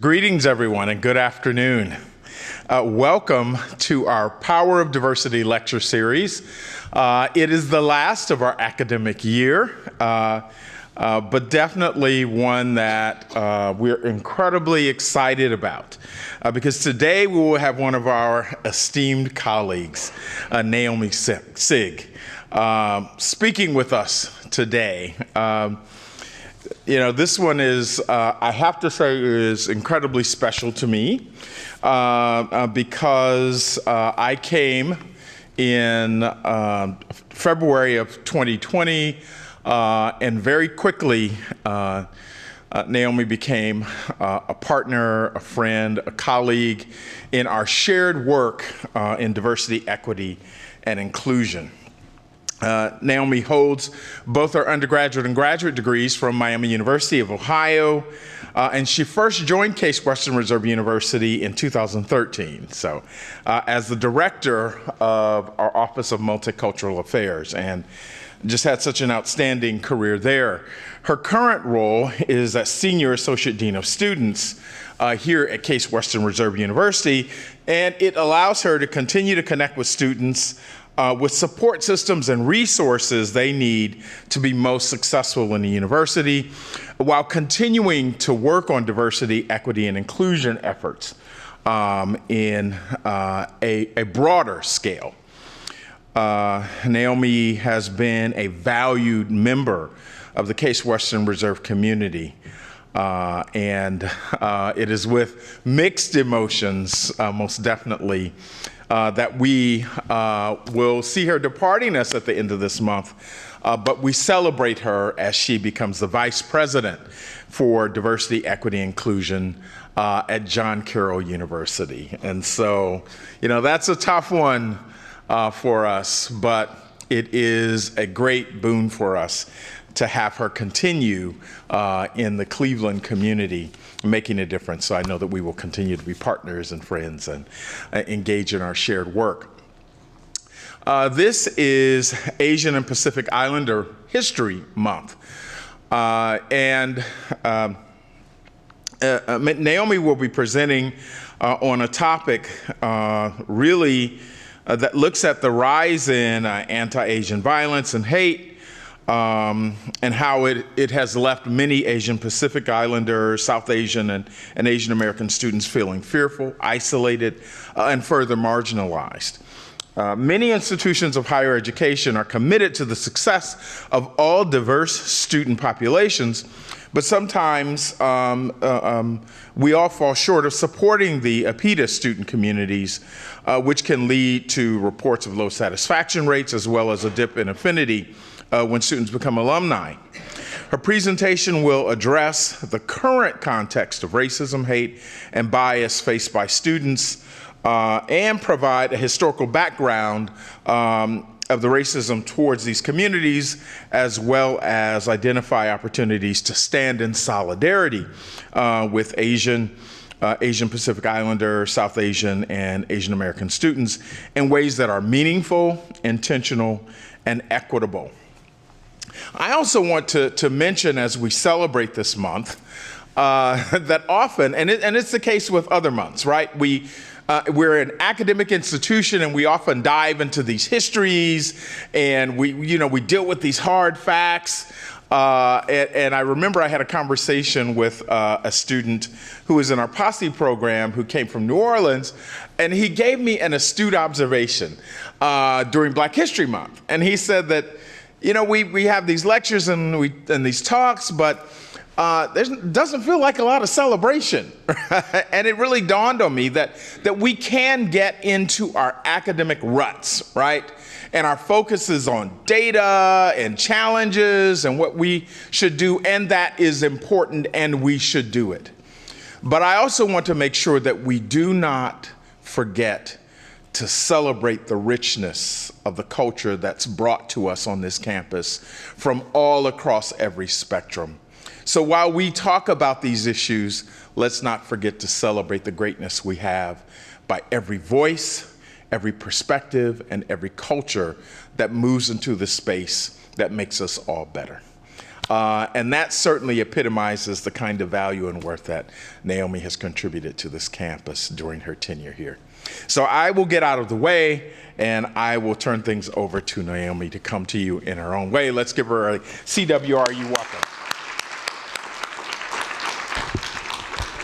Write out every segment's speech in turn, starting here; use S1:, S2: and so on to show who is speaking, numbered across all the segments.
S1: Greetings, everyone, and good afternoon. Welcome to our Power of Diversity lecture series. It is the last of our academic year, but definitely one that we're incredibly excited about because today we will have one of our esteemed colleagues, Naomi Sigg, speaking with us today. This one is, I have to say, is incredibly special to me because I came in February of 2020, and very quickly, Naomi became a partner, a friend, a colleague in our shared work in diversity, equity, and inclusion. Naomi holds both her undergraduate and graduate degrees from Miami University of Ohio, and she first joined Case Western Reserve University in 2013, so as the director of our Office of Multicultural Affairs, and just had such an outstanding career there. Her current role is as Senior Associate Dean of Students here at Case Western Reserve University, and it allows her to continue to connect with students with support systems and resources they need to be most successful in the university, while continuing to work on diversity, equity, and inclusion efforts in a broader scale. Naomi has been a valued member of the Case Western Reserve community, and it is with mixed emotions, most definitely, that we will see her departing us at the end of this month, but we celebrate her as she becomes the Vice President for Diversity, Equity, Inclusion at John Carroll University. And so, that's a tough one for us, but it is a great boon for us to have her continue in the Cleveland community, making a difference. So I know that we will continue to be partners and friends and engage in our shared work. This is Asian and Pacific Islander History Month. And Naomi will be presenting on a topic really that looks at the rise in anti-Asian violence and hate, and how it has left many Asian Pacific Islanders, South Asian, and Asian American students feeling fearful, isolated, and further marginalized. Many institutions of higher education are committed to the success of all diverse student populations, but sometimes we all fall short of supporting the APITA student communities, which can lead to reports of low satisfaction rates as well as a dip in affinity when students become alumni. Her presentation will address the current context of racism, hate, and bias faced by students, and provide a historical background of the racism towards these communities, as well as identify opportunities to stand in solidarity with Asian Pacific Islander, South Asian, and Asian American students in ways that are meaningful, intentional, and equitable. I also want to mention, as we celebrate this month, that often, and it's the case with other months, right? We're an academic institution, and we often dive into these histories, and we deal with these hard facts. And I remember I had a conversation with a student who was in our posse program who came from New Orleans, and he gave me an astute observation during Black History Month. And he said that, we have these lectures and these talks, but there doesn't feel like a lot of celebration. And it really dawned on me that we can get into our academic ruts, right? And our focus is on data and challenges and what we should do, and that is important, and we should do it. But I also want to make sure that we do not forget to celebrate the richness of the culture that's brought to us on this campus from all across every spectrum. So while we talk about these issues, let's not forget to celebrate the greatness we have by every voice, every perspective, and every culture that moves into the space that makes us all better. And that certainly epitomizes the kind of value and worth that Naomi has contributed to this campus during her tenure here. So I will get out of the way, and I will turn things over to Naomi to come to you in her own way. Let's give her a CWRU welcome.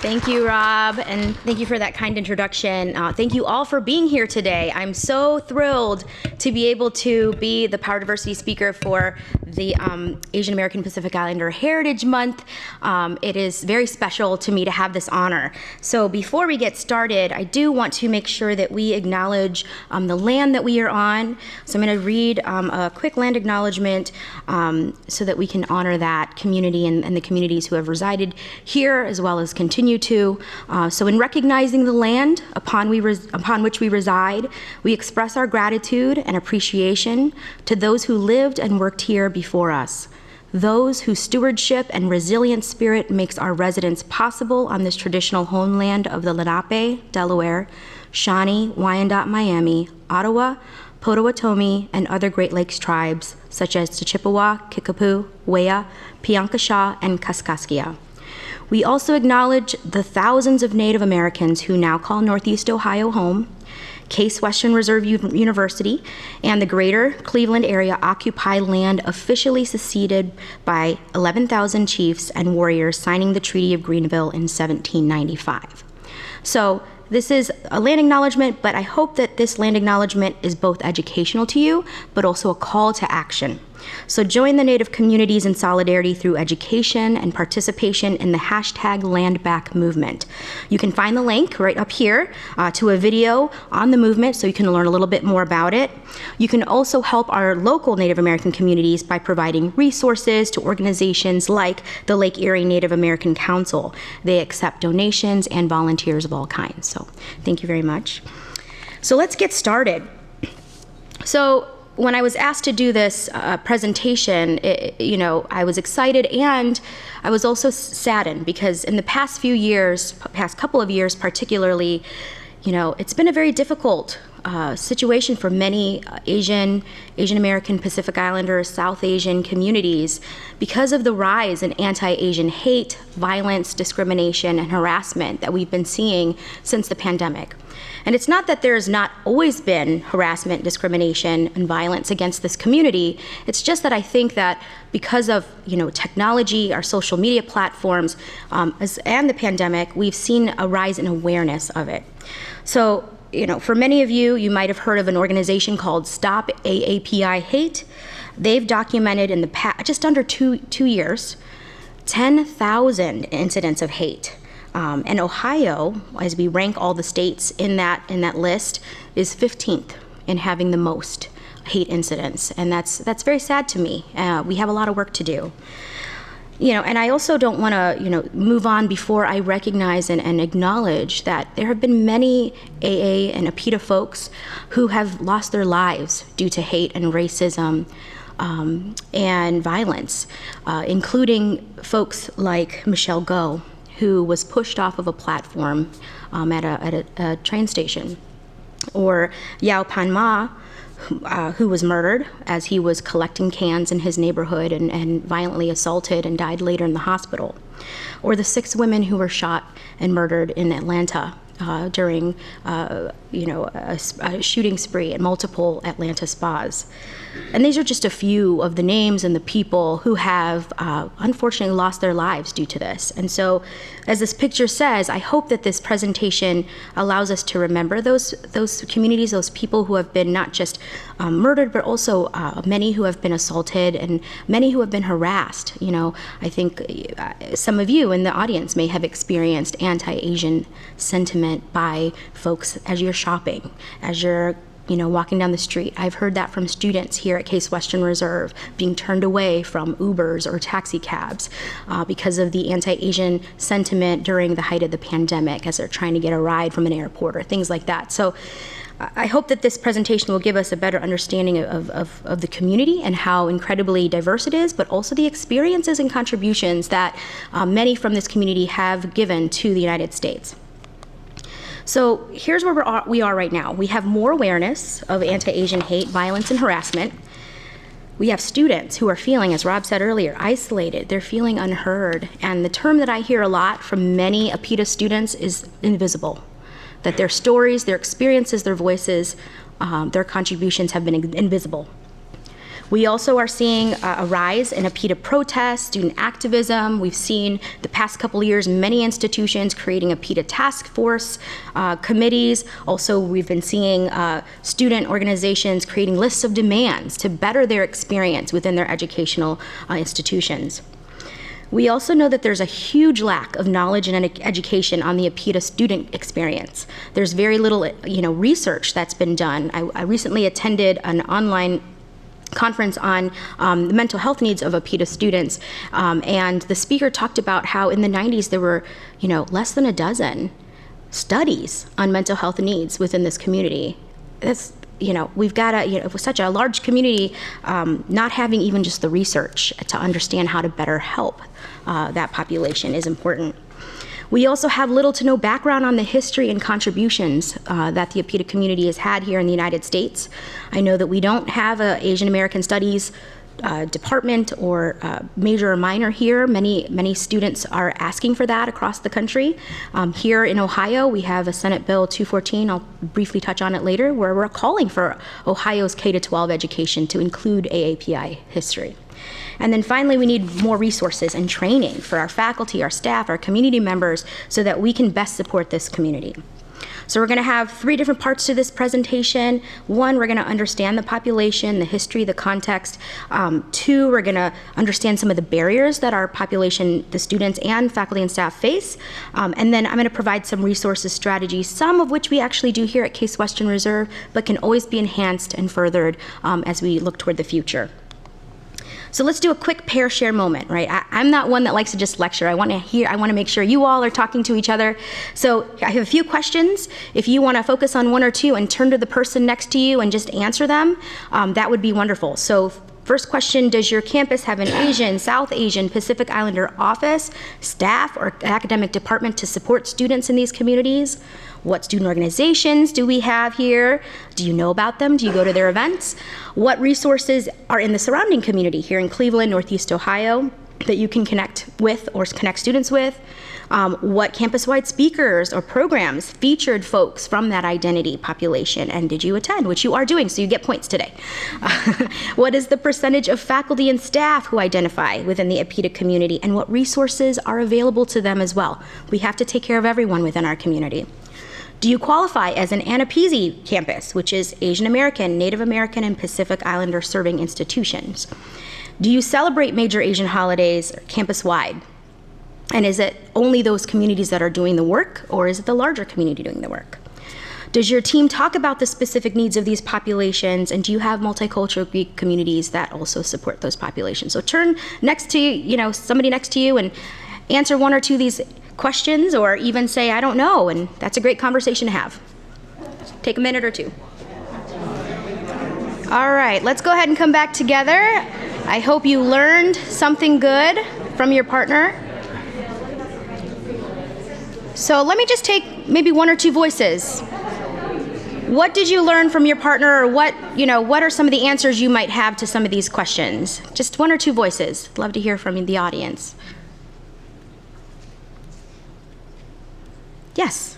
S2: Thank you, Rob, and thank you for that kind introduction. Thank you all for being here today. I'm so thrilled to be able to be the Power Diversity speaker for the Asian American Pacific Islander Heritage Month. It is very special to me to have this honor. So before we get started, I do want to make sure that we acknowledge the land that we are on. So I'm going to read a quick land acknowledgement so that we can honor that community and the communities who have resided here as well as continue to. So in recognizing the land upon which we reside, we express our gratitude and appreciation to those who lived and worked here before us, those whose stewardship and resilient spirit makes our residence possible on this traditional homeland of the Lenape, Delaware, Shawnee, Wyandot, Miami, Ottawa, Potawatomi, and other Great Lakes tribes, such as the Chippewa, Kickapoo, Wea, Piankashaw, and Kaskaskia. We also acknowledge the thousands of Native Americans who now call Northeast Ohio home. Case Western Reserve University and the greater Cleveland area occupy land officially seceded by 11,000 chiefs and warriors signing the Treaty of Greenville in 1795. So this is a land acknowledgement, but I hope that this land acknowledgement is both educational to you, but also a call to action. So join the Native communities in solidarity through education and participation in the #LandBack movement. You can find the link right up here to a video on the movement so you can learn a little bit more about it. You can also help our local Native American communities by providing resources to organizations like the Lake Erie Native American Council. They accept donations and volunteers of all kinds. So thank you very much. So let's get started. So when I was asked to do this presentation, I was excited and I was also saddened because in the past couple of years particularly, it's been a very difficult situation for many Asian American, Pacific Islander, South Asian communities because of the rise in anti-Asian hate, violence, discrimination, and harassment that we've been seeing since the pandemic. And it's not that there's not always been harassment, discrimination, and violence against this community. It's just that I think that because of technology, our social media platforms, and the pandemic, we've seen a rise in awareness of it. So, for many of you, you might have heard of an organization called Stop AAPI Hate. They've documented in the past, just under two years, 10,000 incidents of hate. And Ohio, as we rank all the states in that list, is 15th in having the most hate incidents, and that's very sad to me. We have a lot of work to do. And I also don't want to move on before I recognize and acknowledge that there have been many AA and APITA folks who have lost their lives due to hate and racism and violence, including folks like Michelle Go, who was pushed off of a platform at a train station, or Yao Pan Ma, who was murdered as he was collecting cans in his neighborhood and violently assaulted and died later in the hospital, or the 6 women who were shot and murdered in Atlanta during a shooting spree at multiple Atlanta spas. And these are just a few of the names and the people who have unfortunately lost their lives due to this. And so, as this picture says, I hope that this presentation allows us to remember those communities, those people who have been not just murdered, but also many who have been assaulted and many who have been harassed. I think some of you in the audience may have experienced anti-Asian sentiment by folks as you're shopping, as you're walking down the street. I've heard that from students here at Case Western Reserve, being turned away from Ubers or taxi cabs because of the anti-Asian sentiment during the height of the pandemic as they're trying to get a ride from an airport or things like that. So I hope that this presentation will give us a better understanding of the community and how incredibly diverse it is, but also the experiences and contributions that many from this community have given to the United States. So here's where we are right now. We have more awareness of anti-Asian hate, violence, and harassment. We have students who are feeling, as Rob said earlier, isolated. They're feeling unheard. And the term that I hear a lot from many APITA students is invisible, that their stories, their experiences, their voices, their contributions have been invisible. We also are seeing a rise in APITA protests, student activism. We've seen the past couple of years many institutions creating APITA task force committees. Also, we've been seeing student organizations creating lists of demands to better their experience within their educational institutions. We also know that there's a huge lack of knowledge and education on the APITA student experience. There's very little, research that's been done. I recently attended an online conference on the mental health needs of APITA students, and the speaker talked about how in the 90s there were, less than a dozen studies on mental health needs within this community. That's, we've got with such a large community, not having even just the research to understand how to better help that population is important. We also have little to no background on the history and contributions that the APITA community has had here in the United States. I know that we don't have an Asian American Studies department or major or minor here. Many students are asking for that across the country. Here in Ohio, we have a Senate Bill 214, I'll briefly touch on it later, where we're calling for Ohio's K-12 education to include AAPI history. And then finally, we need more resources and training for our faculty, our staff, our community members, so that we can best support this community. So we're going to have 3 different parts to this presentation. 1, we're going to understand the population, the history, the context. 2, we're going to understand some of the barriers that our population, the students and faculty and staff face. And then I'm going to provide some resources, strategies, some of which we actually do here at Case Western Reserve, but can always be enhanced and furthered as we look toward the future. So let's do a quick pair share moment, right? I'm not one that likes to just lecture. I want to make sure you all are talking to each other. So I have a few questions. If you want to focus on 1 or 2 and turn to the person next to you and just answer them, that would be wonderful. So first question, does your campus have an Asian, South Asian, Pacific Islander office, staff, or academic department to support students in these communities? What student organizations do we have here? Do you know about them? Do you go to their events? What resources are in the surrounding community here in Cleveland, Northeast Ohio, that you can connect with or connect students with? What campus-wide speakers or programs featured folks from that identity population, and did you attend, which you are doing, so you get points today. What is the percentage of faculty and staff who identify within the APITA community, and what resources are available to them as well? We have to take care of everyone within our community. Do you qualify as an ANAPISI campus, which is Asian American, Native American, and Pacific Islander serving institutions? Do you celebrate major Asian holidays campus-wide? And is it only those communities that are doing the work, or is it the larger community doing the work? Does your team talk about the specific needs of these populations, and do you have multicultural Greek communities that also support those populations? So turn next to somebody next to you and answer 1 or 2 of these questions, or even say, I don't know, and that's a great conversation to have. Take a minute or 2. All right, let's go ahead and come back together. I hope you learned something good from your partner. So let me just take maybe 1 or 2 voices. What did you learn from your partner, or what are some of the answers you might have to some of these questions? Just 1 or 2 voices. Love to hear from the audience. Yes.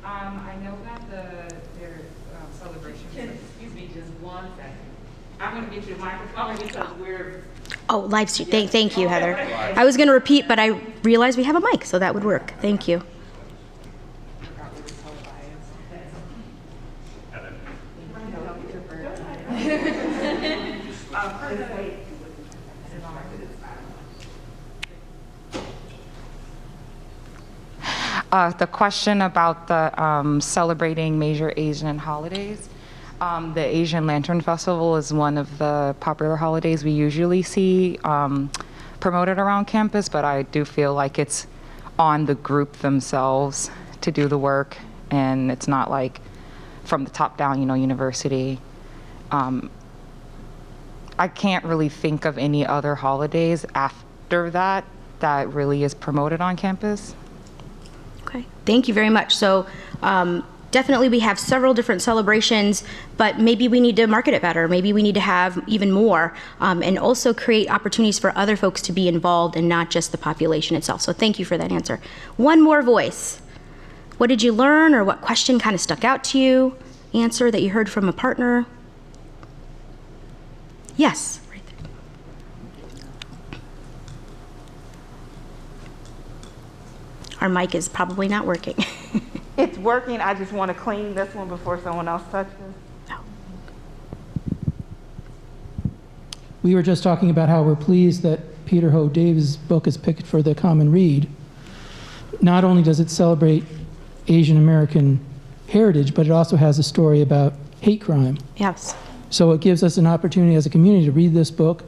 S3: I know that their celebrations. Excuse me, just 1 second. I'm going to get you a microphone because we're.
S2: Oh, live stream. Thank you, Heather. I was going to repeat, but I realized we have a mic, so that would work. Thank you.
S3: The question about the celebrating major Asian holidays. The Asian Lantern Festival is one of the popular holidays we usually see promoted around campus, but I do feel like it's on the group themselves to do the work, and it's not like from the top down, university. I can't really think of any other holidays after that really is promoted on campus.
S2: Okay, thank you very much. So definitely we have several different celebrations, but maybe we need to market it better. Maybe we need to have even more, and also create opportunities for other folks to be involved and not just the population itself. So thank you for that answer. One more voice. What did you learn, or what question kind of stuck out to you? Answer that you heard from a partner? Yes, right there. Our mic is probably not working.
S3: It's working. I just want to clean this one before someone else touches.
S4: We were just talking about how we're pleased that Peter Ho Davis' book is picked for the common read. Not only does it celebrate Asian American heritage, but it also has a story about hate crime.
S2: Yes.
S4: So it gives us an opportunity as a community to read this book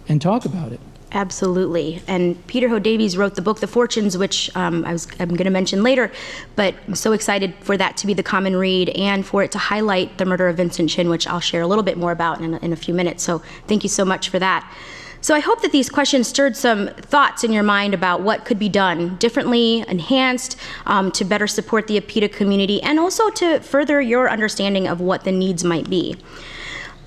S4: and talk about it.
S2: Absolutely. And Peter Ho Davies wrote the book, The Fortunes, which I'm going to mention later, but I'm so excited for that to be the common read and for it to highlight the murder of Vincent Chin, which I'll share a little bit more about in a few minutes. So thank you so much for that. So I hope that these questions stirred some thoughts in your mind about what could be done differently, enhanced, to better support the APITA community, and also to further your understanding of what the needs might be.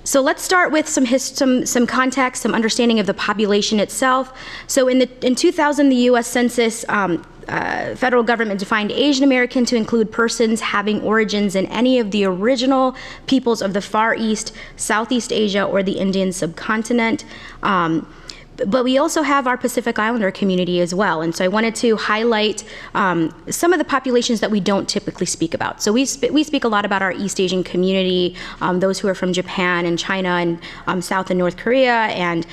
S2: So let's start with some context, some understanding of the population itself. So in 2000, the U.S. Census federal government defined Asian American to include persons having origins in any of the original peoples of the Far East, Southeast Asia, or the Indian subcontinent. But we also have our Pacific Islander community as well. And so I wanted to highlight some of the populations that we don't typically speak about. So we speak a lot about our East Asian community, those who are from Japan and China and South and North Korea, and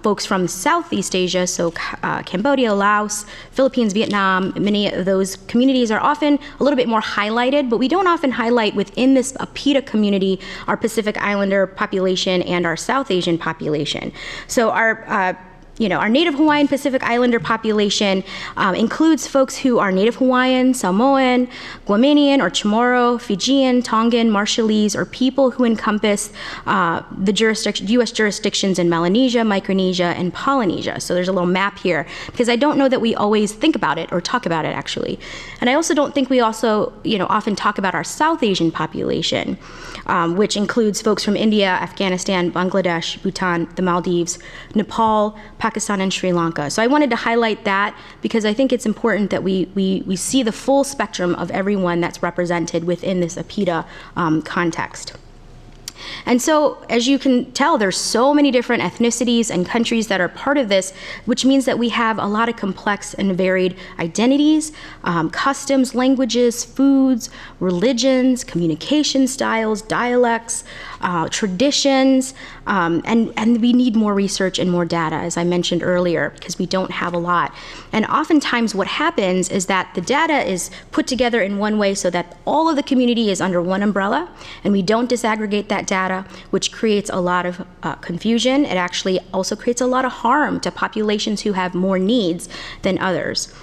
S2: folks from Southeast Asia, so Cambodia, Laos, Philippines, Vietnam. Many of those communities are often a little bit more highlighted, but we don't often highlight within this APITA community our Pacific Islander population and our South Asian population. So our Native Hawaiian Pacific Islander population includes folks who are Native Hawaiian, Samoan, Guamanian or Chamorro, Fijian, Tongan, Marshallese, or people who encompass the U.S. jurisdictions in Melanesia, Micronesia, and Polynesia. So there's a little map here, because I don't know that we always think about it or talk about it, actually. And I also don't think we also, often talk about our South Asian population, which includes folks from India, Afghanistan, Bangladesh, Bhutan, the Maldives, Nepal, Pakistan, and Sri Lanka. So I wanted to highlight that because I think it's important that we see the full spectrum of everyone that's represented within this APITA context. And so, as you can tell, there's so many different ethnicities and countries that are part of this, which means that we have a lot of complex and varied identities, customs, languages, foods, religions, communication styles, dialects, traditions, and we need more research and more data, as I mentioned earlier, because we don't have a lot. And oftentimes what happens is that the data is put together in one way so that all of the community is under one umbrella, and we don't disaggregate that data, which creates a lot of confusion. It actually also creates a lot of harm to populations who have more needs than others.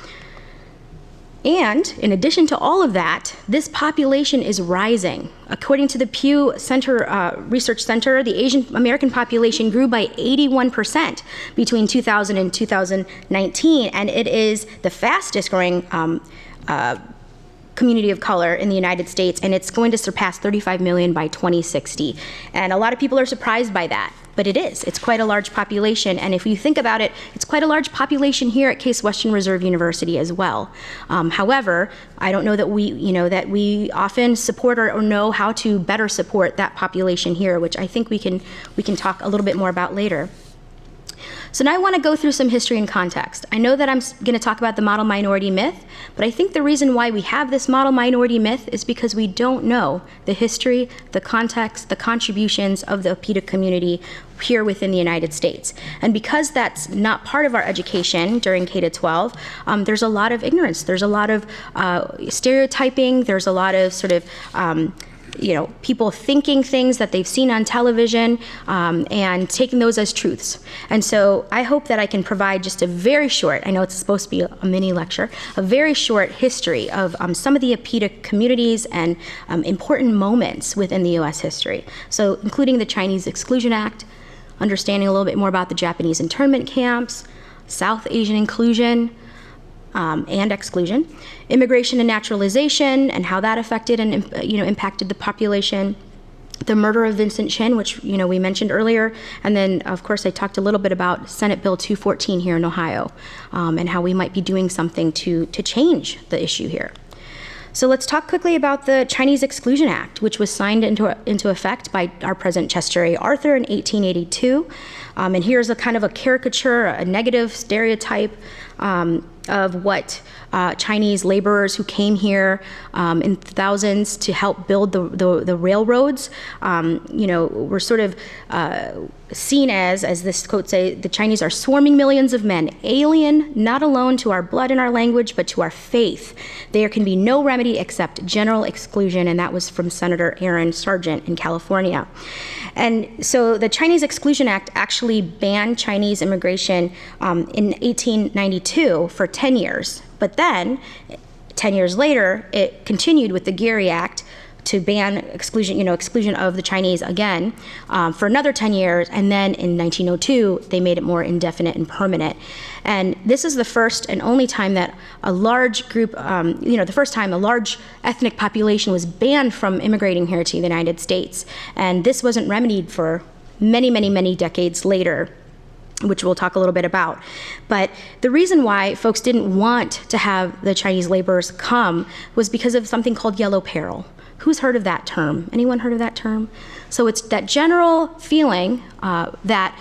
S2: And in addition to all of that, this population is rising. According to the Pew Center, Research Center, the Asian American population grew by 81% between 2000 and 2019, and it is the fastest growing community of color in the United States, and it's going to surpass 35 million by 2060. And a lot of people are surprised by that, but it is. It's quite a large population, and if you think about it, it's quite a large population here at Case Western Reserve University as well. However, I don't know that we often support or know how to better support that population here, which I think we can talk a little bit more about later. So now I want to go through some history and context. I know that I'm going to talk about the model minority myth, but I think the reason why we have this model minority myth is because we don't know the history, the context, the contributions of the APITA community here within the United States. And because that's not part of our education during K-12, there's a lot of ignorance. There's a lot of stereotyping. There's a lot of sort of people thinking things that they've seen on television and taking those as truths. And so I hope that I can provide just a very short, I know it's supposed to be a mini lecture, a very short history of some of the APITA communities and important moments within the U.S. history. So including the Chinese Exclusion Act, understanding a little bit more about the Japanese internment camps, South Asian inclusion, and exclusion, immigration and naturalization, and how that affected and impacted the population, the murder of Vincent Chin, which we mentioned earlier, and then of course I talked a little bit about Senate Bill 214 here in Ohio, and how we might be doing something to change the issue here. So let's talk quickly about the Chinese Exclusion Act, which was signed into effect by our President Chester A. Arthur in 1882. And here's a kind of a caricature, a negative stereotype of what Chinese laborers who came here in thousands to help build the railroads, were sort of seen as this quote say, the Chinese are swarming millions of men, alien not alone to our blood and our language, but to our faith. There can be no remedy except general exclusion, and that was from Senator Aaron Sargent in California. And so the Chinese Exclusion Act actually banned Chinese immigration in 1892 for 10 years. But then, 10 years later, it continued with the Geary Act to ban exclusion of the Chinese again for another 10 years. And then in 1902, they made it more indefinite and permanent. And this is the first and only time that a large group, the first time a large ethnic population was banned from immigrating here to the United States. And this wasn't remedied for many, many, many decades later, which we'll talk a little bit about. But the reason why folks didn't want to have the Chinese laborers come was because of something called yellow peril. Who's heard of that term? Anyone heard of that term? So it's that general feeling that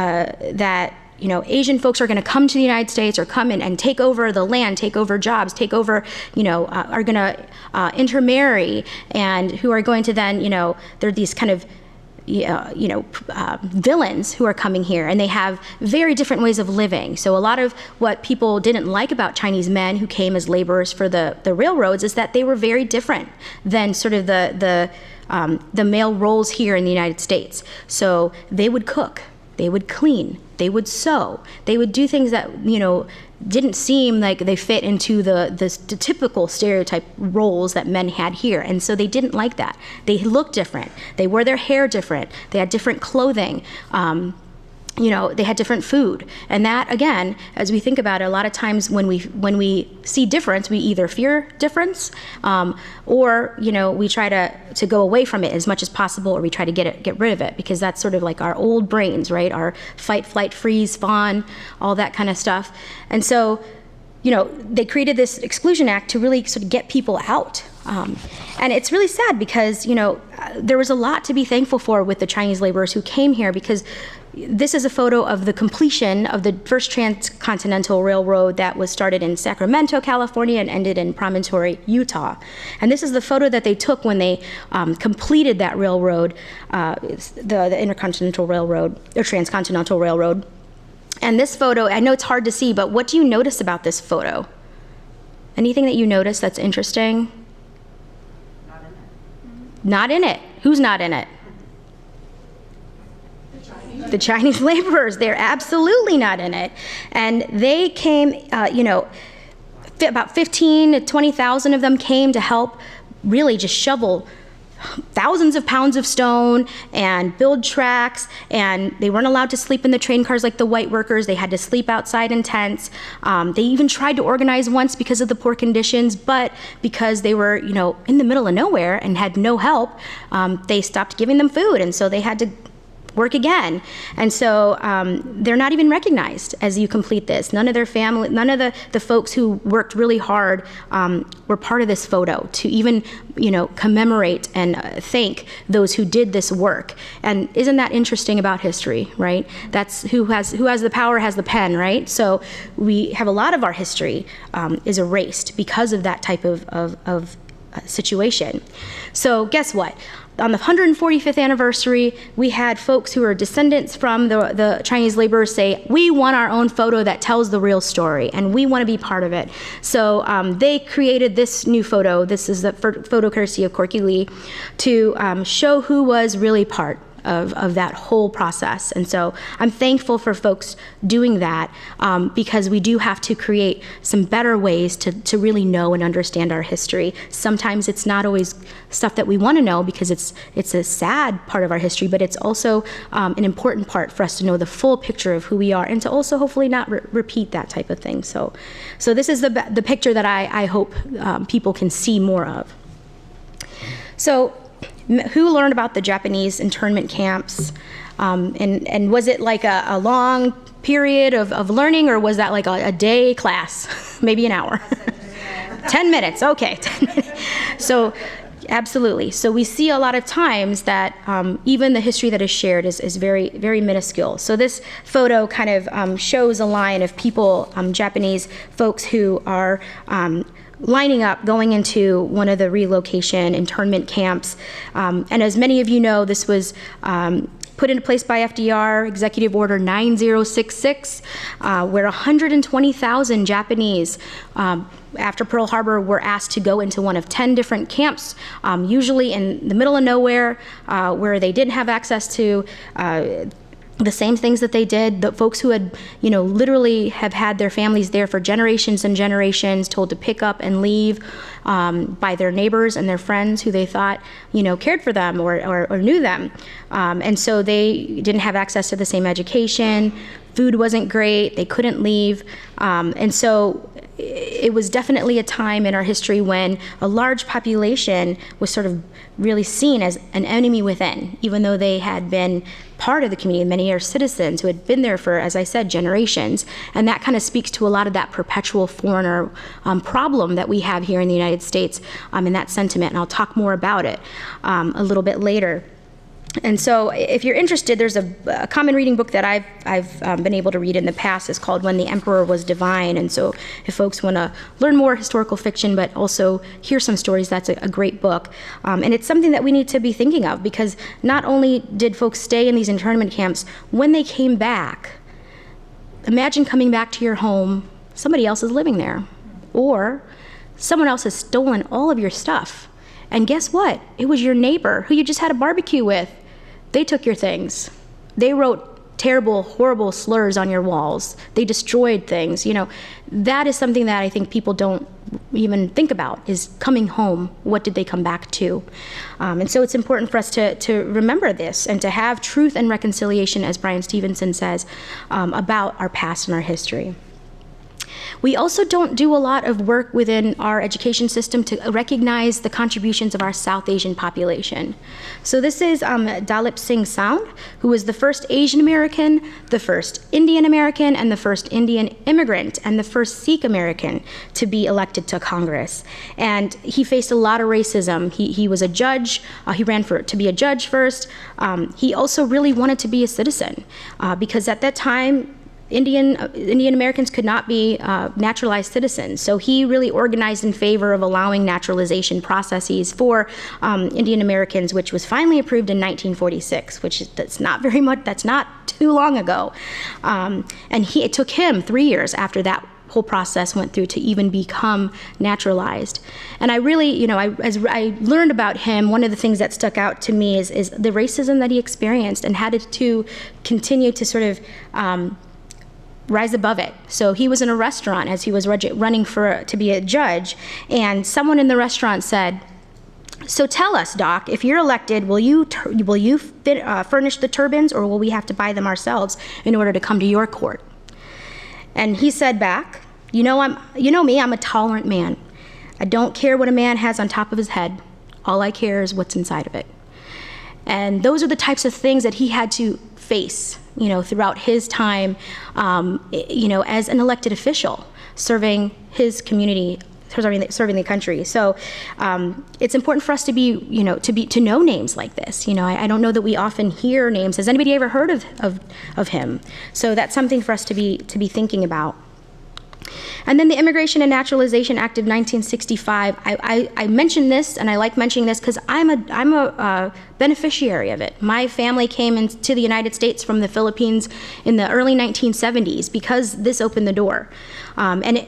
S2: Asian folks are going to come to the United States or come in and take over the land, take over jobs, take over, are going to intermarry, and who are going to then, they're these kind of villains who are coming here, and they have very different ways of living. So a lot of what people didn't like about Chinese men who came as laborers for the railroads is that they were very different than sort of the male roles here in the United States. So they would cook, they would clean, they would sew, they would do things that didn't seem like they fit into the typical stereotype roles that men had here. And so they didn't like that. They looked different. They wore their hair different. They had different clothing. They had different food. And that, again, as we think about it, a lot of times when we see difference, we either fear difference, or we try to go away from it as much as possible, or we try to get rid of it, because that's sort of like our old brains, right? Our fight, flight, freeze, fawn, all that kind of stuff. And so, they created this Exclusion Act to really sort of get people out. And it's really sad because, there was a lot to be thankful for with the Chinese laborers who came here, because this is a photo of the completion of the first Transcontinental Railroad that was started in Sacramento, California, and ended in Promontory, Utah. And this is the photo that they took when they completed that railroad, the Intercontinental Railroad, or Transcontinental Railroad. And this photo, I know it's hard to see, but what do you notice about this photo? Anything that you notice that's interesting? Not in it. Not in it. Who's not in it? The Chinese laborers. They're absolutely not in it. And they came, about 15 to 20,000 of them came to help really just shovel thousands of pounds of stone and build tracks, and they weren't allowed to sleep in the train cars like the white workers. They had to sleep outside in tents. They even tried to organize once because of the poor conditions, but because they were, in the middle of nowhere and had no help, they stopped giving them food, and so they had to work again. And so they're not even recognized as you complete this. None of their family, none of the folks who worked really hard were part of this photo to even, commemorate and thank those who did this work. And isn't that interesting about history, right? That's who has the power has the pen, right? So we have a lot of our history is erased because of that type of situation. So guess what? On the 145th anniversary, we had folks who are descendants from the Chinese laborers say, we want our own photo that tells the real story, and we want to be part of it. So they created this new photo. This is the photo courtesy of Corky Lee, to show who was really part of that whole process. And so I'm thankful for folks doing that, because we do have to create some better ways to really know and understand our history. Sometimes it's not always stuff that we want to know because it's a sad part of our history, but it's also an important part for us to know the full picture of who we are and to also hopefully not repeat that type of thing. So this is the picture that I hope people can see more of. So who learned about the Japanese internment camps? And was it like a long period of learning, or was that like a day class, maybe an hour? 10 minutes, okay. 10 minutes. So absolutely. So we see a lot of times that even the history that is shared is very, very minuscule. So this photo kind of shows a line of people, Japanese folks who are lining up going into one of the relocation internment camps. And as many of you know, this was put into place by FDR, Executive Order 9066, where 120,000 Japanese after Pearl Harbor were asked to go into one of 10 different camps, usually in the middle of nowhere, where they didn't have access to the same things that they did. The folks who had, literally have had their families there for generations and generations, told to pick up and leave by their neighbors and their friends who they thought, cared for them or knew them. And so they didn't have access to the same education. Food wasn't great. They couldn't leave. And so it was definitely a time in our history when a large population was sort of really seen as an enemy within, even though they had been part of the community. Many are citizens who had been there for, as I said, generations. And that kind of speaks to a lot of that perpetual foreigner problem that we have here in the United States in that sentiment. And I'll talk more about it a little bit later. And so if you're interested, there's a common reading book that I've been able to read in the past. It's called When the Emperor Was Divine. And so if folks want to learn more historical fiction but also hear some stories, that's a great book. And it's something that we need to be thinking of, because not only did folks stay in these internment camps, when they came back, imagine coming back to your home, somebody else is living there, or someone else has stolen all of your stuff. And guess what? It was your neighbor who you just had a barbecue with. They took your things. They wrote terrible, horrible slurs on your walls. They destroyed things. That is something that I think people don't even think about, is coming home. What did they come back to? And so it's important for us to remember this and to have truth and reconciliation, as Brian Stevenson says, about our past and our history. We also don't do a lot of work within our education system to recognize the contributions of our South Asian population. So this is Dalip Singh Sound, who was the first Asian American, the first Indian American, and the first Indian immigrant, and the first Sikh American to be elected to Congress. And he faced a lot of racism. He was a judge. He ran to be a judge first. He also really wanted to be a citizen because at that time, Indian Americans could not be naturalized citizens. So he really organized in favor of allowing naturalization processes for Indian Americans, which was finally approved in 1946, that's not too long ago. And it took him 3 years after that whole process went through to even become naturalized. And I really, as I learned about him, one of the things that stuck out to me is the racism that he experienced and had to continue to sort of rise above it. So he was in a restaurant as he was running to be a judge, and someone in the restaurant said, "So tell us, Doc, if you're elected, will you furnish the turbans, or will we have to buy them ourselves in order to come to your court?" And he said back, "You know me, I'm a tolerant man. I don't care what a man has on top of his head. All I care is what's inside of it." And those are the types of things that he had to face, throughout his time, as an elected official, serving his community, serving the country. So it's important for us to know names like this. I don't know that we often hear names. Has anybody ever heard of him? So that's something for us to be thinking about. And then the Immigration and Naturalization Act of 1965, I mention this, and I like mentioning this because I'm a beneficiary of it. My family came into the United States from the Philippines in the early 1970s because this opened the door. And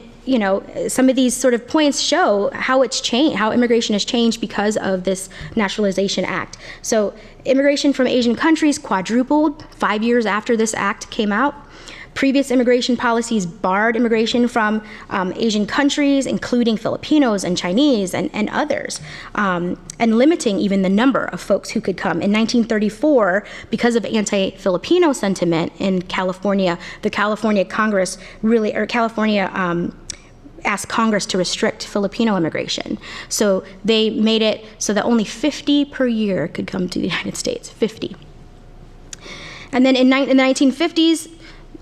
S2: some of these sort of points show how it's changed, how immigration has changed because of this Naturalization Act. So immigration from Asian countries quadrupled 5 years after this act came out. Previous immigration policies barred immigration from Asian countries, including Filipinos and Chinese and others, and limiting even the number of folks who could come. In 1934, because of anti-Filipino sentiment in California, the California Congress asked Congress to restrict Filipino immigration. So they made it so that only 50 per year could come to the United States, 50. And then in the 1950s,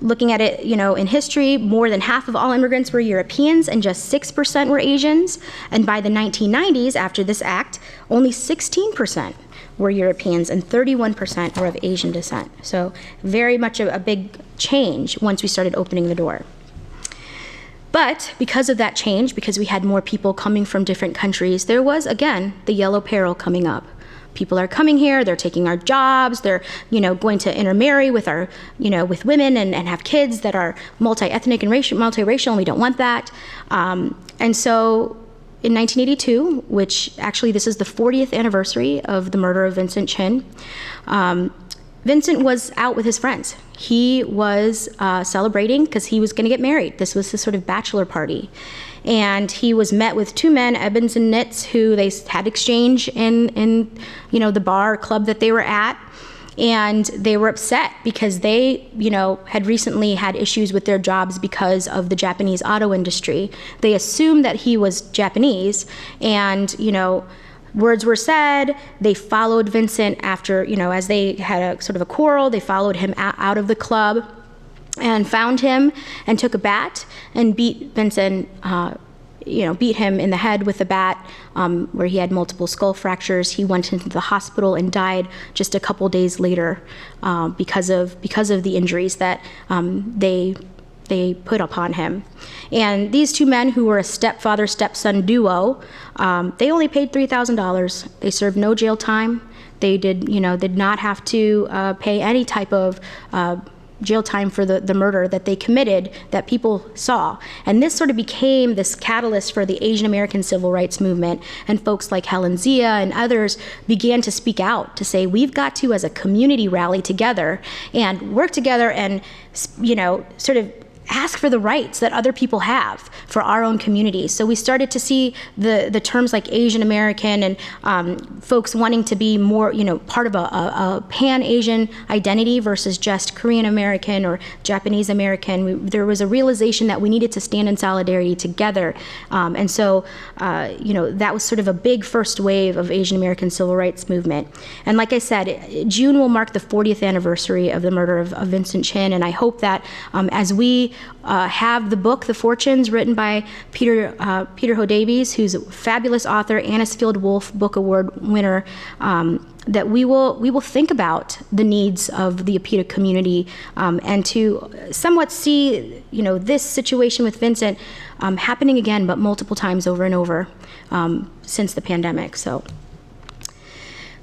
S2: looking at it, in history, more than half of all immigrants were Europeans and just 6% were Asians. And by the 1990s, after this act, only 16% were Europeans and 31% were of Asian descent. So very much a big change once we started opening the door. But because of that change, because we had more people coming from different countries, there was, again, the yellow peril coming up. People are coming here, they're taking our jobs, they're, going to intermarry with with women and have kids that are multi-ethnic and multiracial, and we don't want that. And so in 1982, which actually this is the 40th anniversary of the murder of Vincent Chin, Vincent was out with his friends. He was celebrating because he was going to get married. This was his sort of bachelor party. And he was met with two men, Ebbins and Nitz, who they had exchange in the bar club that they were at. And they were upset because they, had recently had issues with their jobs because of the Japanese auto industry. They assumed that he was Japanese, and, words were said. They followed Vincent after, as they had a sort of a quarrel, they followed him out of the club and found him and took a bat and beat Vincent, beat him in the head with a bat, where he had multiple skull fractures. He went into the hospital and died just a couple days later because of the injuries that they put upon him. And these two men, who were a stepfather-stepson duo, they only paid $3,000. They served no jail time. They did not have to pay any type of jail time for the murder that they committed that people saw. And this sort of became this catalyst for the Asian American civil rights movement, and folks like Helen Zia and others began to speak out to say, we've got to, as a community, rally together and work together and, sort of ask for the rights that other people have for our own communities. So we started to see the terms like Asian American and folks wanting to be more, part of a pan-Asian identity versus just Korean American or Japanese American. There was a realization that we needed to stand in solidarity together. And so, that was sort of a big first wave of Asian American civil rights movement. And like I said, June will mark the 40th anniversary of the murder of Vincent Chin, and I hope that as we have the book, The Fortunes, written by Peter Ho Davies, who's a fabulous author, Anisfield Wolf Book Award winner, that we will think about the needs of the APITA community, and to somewhat see, this situation with Vincent happening again, but multiple times over and over since the pandemic. So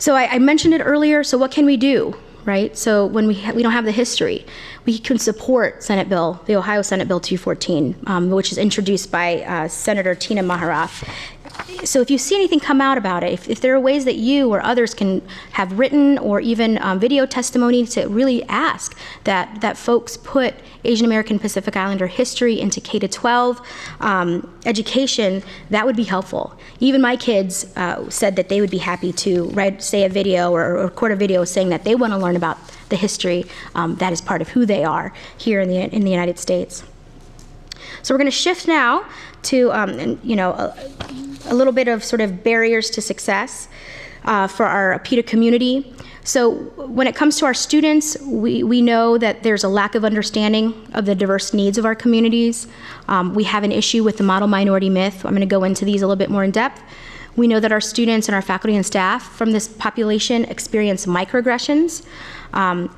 S2: I mentioned it earlier. So what can we do? Right? So when we don't have the history, we can support the Ohio Senate Bill 214, which is introduced by Senator Tina Mahara. So if you see anything come out about it, if there are ways that you or others can have written or even video testimony to really ask that folks put Asian American Pacific Islander history into K-12 education, that would be helpful. Even my kids said that they would be happy to say a video or record a video saying that they want to learn about the history that is part of who they are here in the United States. So we're going to shift now to a little bit of sort of barriers to success for our APITA community. So when it comes to our students, we know that there's a lack of understanding of the diverse needs of our communities. We have an issue with the model minority myth. I'm going to go into these a little bit more in depth. We know that our students and our faculty and staff from this population experience microaggressions.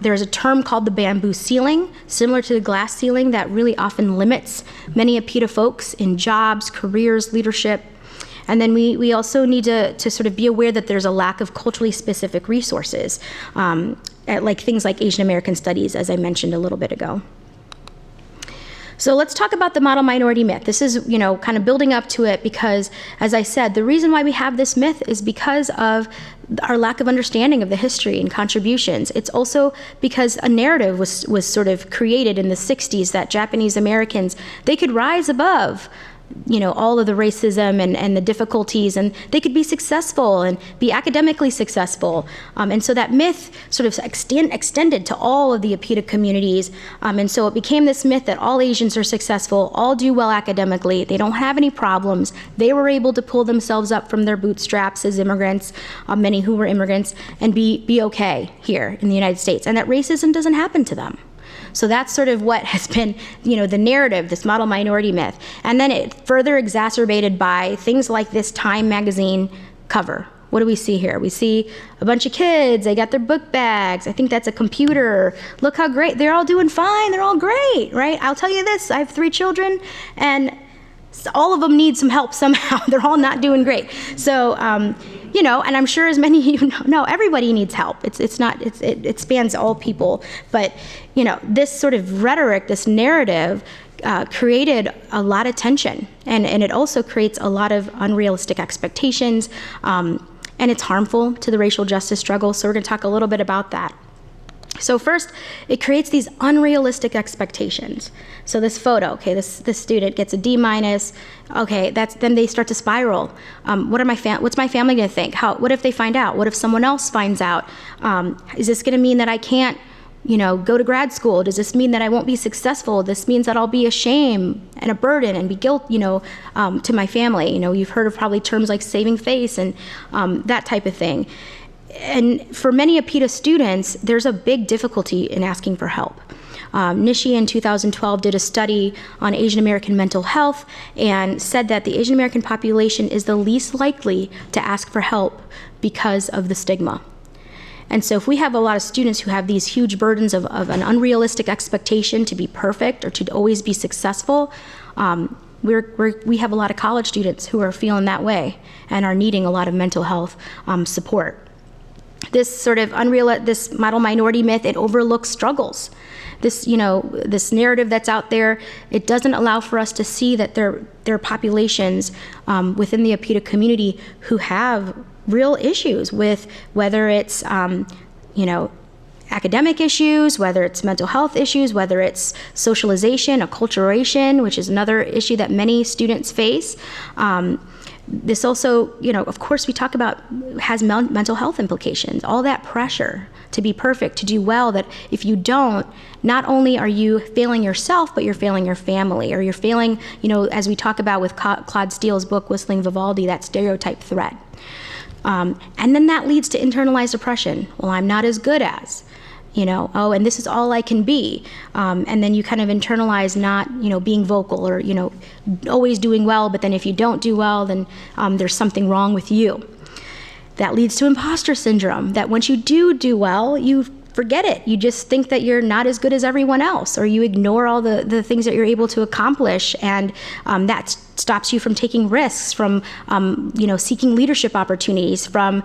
S2: There's a term called the bamboo ceiling, similar to the glass ceiling, that really often limits many APITA folks in jobs, careers, leadership. And then we also need to sort of be aware that there's a lack of culturally specific resources, like things like Asian American studies, as I mentioned a little bit ago. So let's talk about the model minority myth. This is, kind of building up to it because, as I said, the reason why we have this myth is because of our lack of understanding of the history and contributions. It's also because a narrative was sort of created in the 60s that Japanese Americans, they could rise above all of the racism and the difficulties, and they could be successful and be academically successful. And so that myth sort of extended to all of the APITA communities. And so it became this myth that all Asians are successful, all do well academically, they don't have any problems, they were able to pull themselves up from their bootstraps as immigrants, many who were immigrants, and be okay here in the United States, and that racism doesn't happen to them. So that's sort of what has been, the narrative, this model minority myth. And then it further exacerbated by things like this Time magazine cover. What do we see here? We see a bunch of kids, they got their book bags. I think that's a computer. Look how great, they're all doing fine, they're all great, right? I'll tell you this, I have 3 children, and all of them need some help somehow. They're all not doing great. So, and I'm sure as many of you know, everybody needs help. It spans all people. But, this sort of rhetoric, this narrative, created a lot of tension. And it also creates a lot of unrealistic expectations. And it's harmful to the racial justice struggle. So we're going to talk a little bit about that. So first, it creates these unrealistic expectations. So this photo, okay, this student gets a D-. Okay, then they start to spiral. What's my family going to think? What if they find out? What if someone else finds out? Is this going to mean that I can't, go to grad school? Does this mean that I won't be successful? This means that I'll be a shame and a burden and be guilt, to my family. You've heard of probably terms like saving face and that type of thing. And for many APITA students, there's a big difficulty in asking for help. Nishi in 2012 did a study on Asian American mental health and said that the Asian American population is the least likely to ask for help because of the stigma. And so if we have a lot of students who have these huge burdens of an unrealistic expectation to be perfect or to always be successful, we have a lot of college students who are feeling that way and are needing a lot of mental health support. This sort of this model minority myth, it overlooks struggles. This narrative that's out there, it doesn't allow for us to see that there are populations within the APITA community who have real issues with whether it's, academic issues, whether it's mental health issues, whether it's socialization, acculturation, which is another issue that many students face. This also, of course, we talk about has mental health implications, all that pressure to be perfect, to do well, that if you don't, not only are you failing yourself, but you're failing your family, or you're failing, as we talk about with Claude Steele's book, Whistling Vivaldi, that stereotype threat. And then that leads to internalized oppression. Well, I'm not as good as. And this is all I can be. And then you kind of internalize not, being vocal or, always doing well, but then if you don't do well, then there's something wrong with you. That leads to imposter syndrome, that once you do well, you forget it. You just think that you're not as good as everyone else, or you ignore all the things that you're able to accomplish, and that stops you from taking risks, from seeking leadership opportunities, from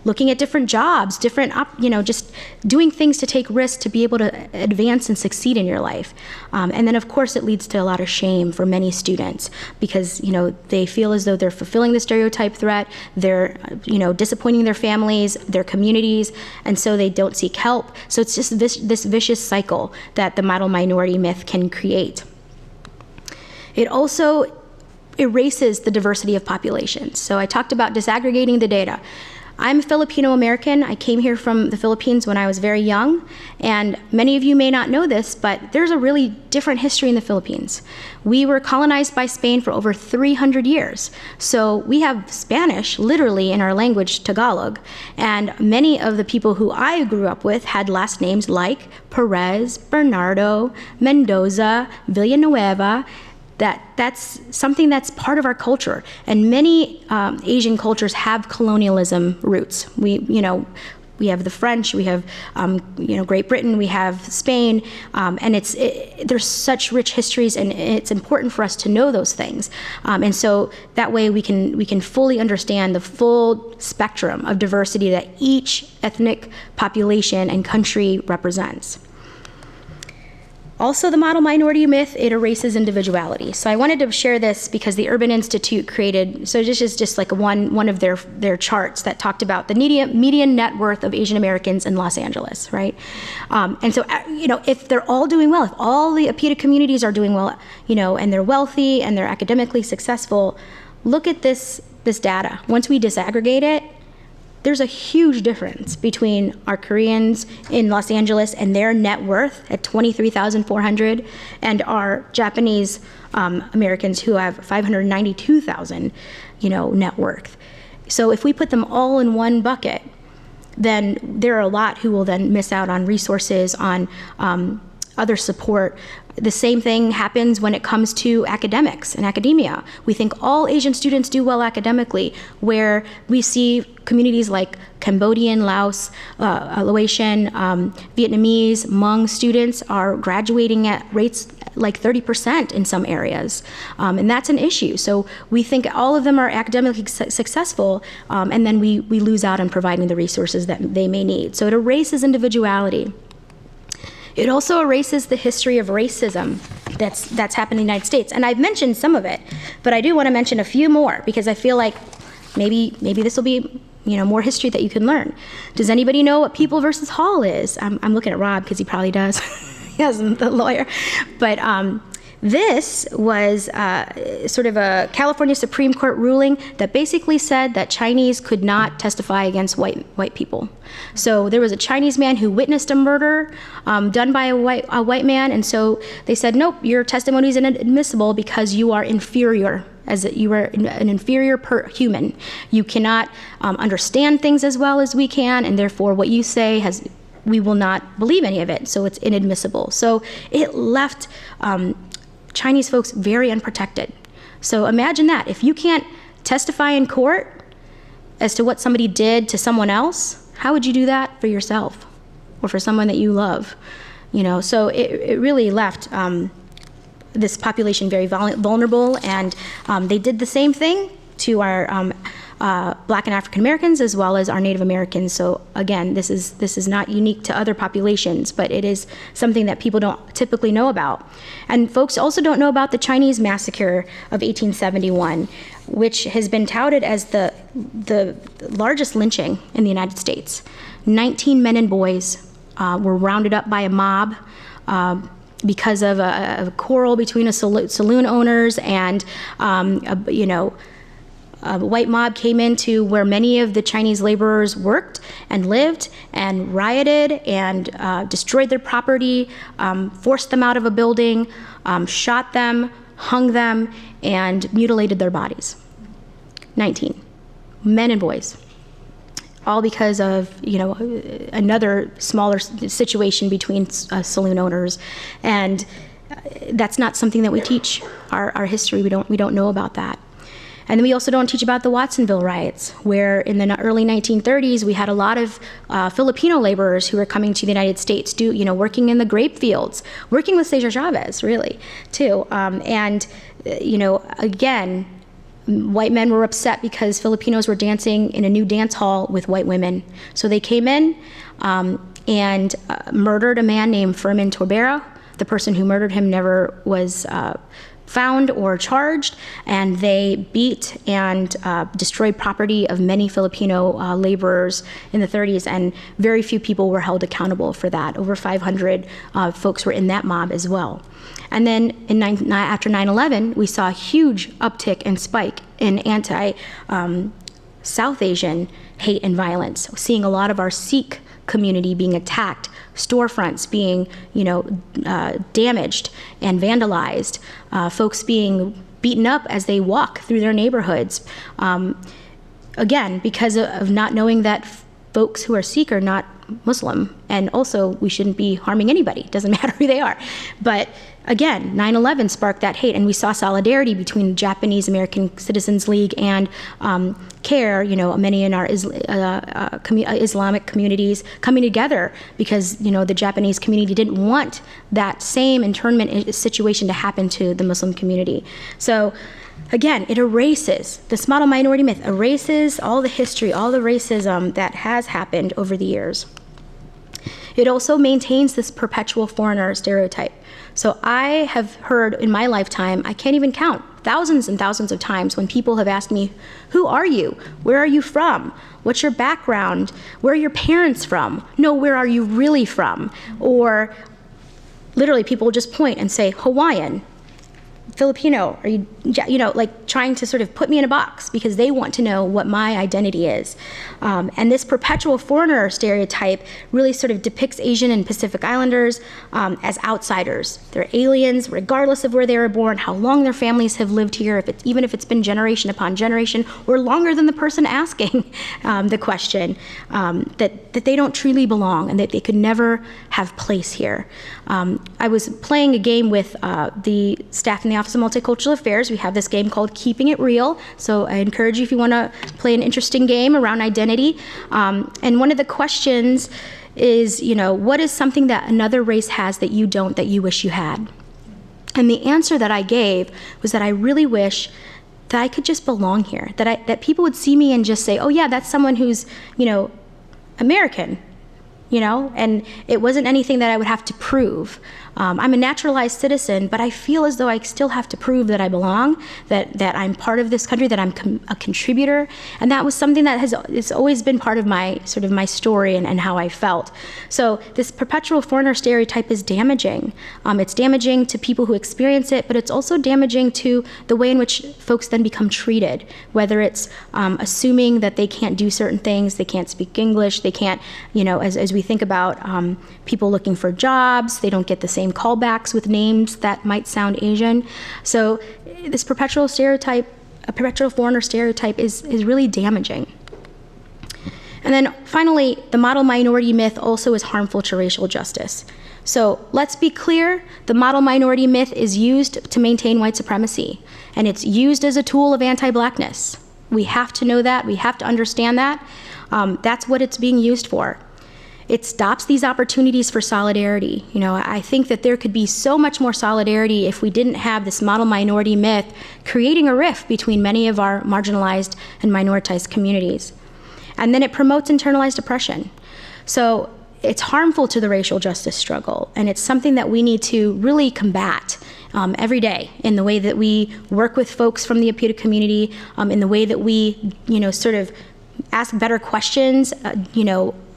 S2: looking at different jobs, just doing things to take risks to be able to advance and succeed in your life. And then of course it leads to a lot of shame for many students because they feel as though they're fulfilling the stereotype threat, they're disappointing their families, their communities, and so they don't seek help. So it's just this vicious cycle that the model minority myth can create. It also erases the diversity of populations. So I talked about disaggregating the data. I'm Filipino American. I came here from the Philippines when I was very young, and many of you may not know this, but there's a really different history in the Philippines. We were colonized by Spain for over 300 years. So we have Spanish, literally, in our language, Tagalog, and many of the people who I grew up with had last names like Perez, Bernardo, Mendoza, Villanueva. That's something that's part of our culture, and many Asian cultures have colonialism roots. We have the French, we have Great Britain, we have Spain, and there's such rich histories, and it's important for us to know those things, and so that way we can fully understand the full spectrum of diversity that each ethnic population and country represents. Also, the model minority myth, it erases individuality. So I wanted to share this because the Urban Institute created, so this is just like one of their charts that talked about the median net worth of Asian Americans in Los Angeles, right? And so, if they're all doing well, if all the APITA communities are doing well, and they're wealthy and they're academically successful, look at this data. Once we disaggregate it, there's a huge difference between our Koreans in Los Angeles and their net worth at $23,400 and our Japanese Americans who have $592,000, net worth. So if we put them all in one bucket, then there are a lot who will then miss out on resources, on other support. The same thing happens when it comes to academics and academia. We think all Asian students do well academically, where we see communities like Cambodian, Laos, Laotian, Vietnamese, Hmong students are graduating at rates like 30% in some areas. And that's an issue. So we think all of them are academically successful, and then we lose out on providing the resources that they may need. So it erases individuality. It also erases the history of racism that's happened in the United States. And I've mentioned some of it, but I do want to mention a few more because I feel like maybe this will be more history that you can learn. Does anybody know what People versus Hall is? I'm looking at Rob because he probably does. He is the lawyer. But this was sort of a California Supreme Court ruling that basically said that Chinese could not testify against white people. So there was a Chinese man who witnessed a murder done by a white man, and so they said, nope, your testimony is inadmissible because you are inferior, you are an inferior human. You cannot understand things as well as we can, and therefore what you say we will not believe any of it, so it's inadmissible. So it left Chinese folks very unprotected. So imagine that. If you can't testify in court as to what somebody did to someone else, how would you do that for yourself or for someone that you love? So it really left this population very vulnerable, and they did the same thing to our Black and African Americans as well as our Native Americans. So again, this is not unique to other populations, but it is something that people don't typically know about. And folks also don't know about the Chinese Massacre of 1871, which has been touted as the largest lynching in the United States. 19 men and boys were rounded up by a mob because of a quarrel between saloon owners, and a white mob came into where many of the Chinese laborers worked and lived and rioted and destroyed their property, forced them out of a building, shot them, hung them, and mutilated their bodies. 19 men and boys, all because of another smaller situation between saloon owners. And that's not something that we teach our history. We don't know about that. And then we also don't teach about the Watsonville Riots, where in the early 1930s, we had a lot of Filipino laborers who were coming to the United States, working in the grape fields, working with Cesar Chavez, really, too. Again, white men were upset because Filipinos were dancing in a new dance hall with white women. So they came in and murdered a man named Fermin Torbera. The person who murdered him never was found or charged, and they beat and destroyed property of many Filipino laborers in the 30s, and very few people were held accountable for that. Over 500 folks were in that mob as well. And then after 9/11, we saw a huge uptick and spike in South Asian hate and violence, seeing a lot of our Sikh community being attacked, storefronts being, damaged and vandalized, folks being beaten up as they walk through their neighborhoods. Again, because of not knowing that folks who are Sikh are not Muslim, and also we shouldn't be harming anybody. It doesn't matter who they are. But again, 9/11 sparked that hate, and we saw solidarity between Japanese American Citizens League and CARE, many in our Islamic communities coming together because, the Japanese community didn't want that same internment situation to happen to the Muslim community. So again, it erases, this model minority myth erases all the history, all the racism that has happened over the years. It also maintains this perpetual foreigner stereotype. So I have heard in my lifetime, I can't even count, thousands and thousands of times when people have asked me, who are you? Where are you from? What's your background? Where are your parents from? No, where are you really from? Or literally people will just point and say, Hawaiian, Filipino, are you, like trying to sort of put me in a box because they want to know what my identity is. And this perpetual foreigner stereotype really sort of depicts Asian and Pacific Islanders as outsiders. They're aliens, regardless of where they were born, how long their families have lived here, even if it's been generation upon generation, or longer than the person asking the question, that they don't truly belong and that they could never have place here. I was playing a game with the staff in the Office of Multicultural Affairs. We have this game called Keeping It Real. So I encourage you if you want to play an interesting game around identity. And one of the questions is, what is something that another race has that you don't, that you wish you had? And the answer that I gave was that I really wish that I could just belong here, that people would see me and just say, oh yeah, that's someone who's, American. And it wasn't anything that I would have to prove. I'm a naturalized citizen, but I feel as though I still have to prove that I belong, that I'm part of this country, that I'm a contributor. And that was something that it's always been part of my story and how I felt. So this perpetual foreigner stereotype is damaging. It's damaging to people who experience it, but it's also damaging to the way in which folks then become treated, whether it's assuming that they can't do certain things, they can't speak English, they can't, as we think about people looking for jobs, they don't get the same callbacks with names that might sound Asian. So this perpetual foreigner stereotype is really damaging. And then finally, the model minority myth also is harmful to racial justice. So let's be clear, the model minority myth is used to maintain white supremacy, and it's used as a tool of anti-Blackness. We have to know that, we have to understand that. That's what it's being used for. It stops these opportunities for solidarity. I think that there could be so much more solidarity if we didn't have this model minority myth creating a rift between many of our marginalized and minoritized communities. And then it promotes internalized oppression. So it's harmful to the racial justice struggle, and it's something that we need to really combat every day in the way that we work with folks from the APITA community, in the way that we, sort of ask better questions,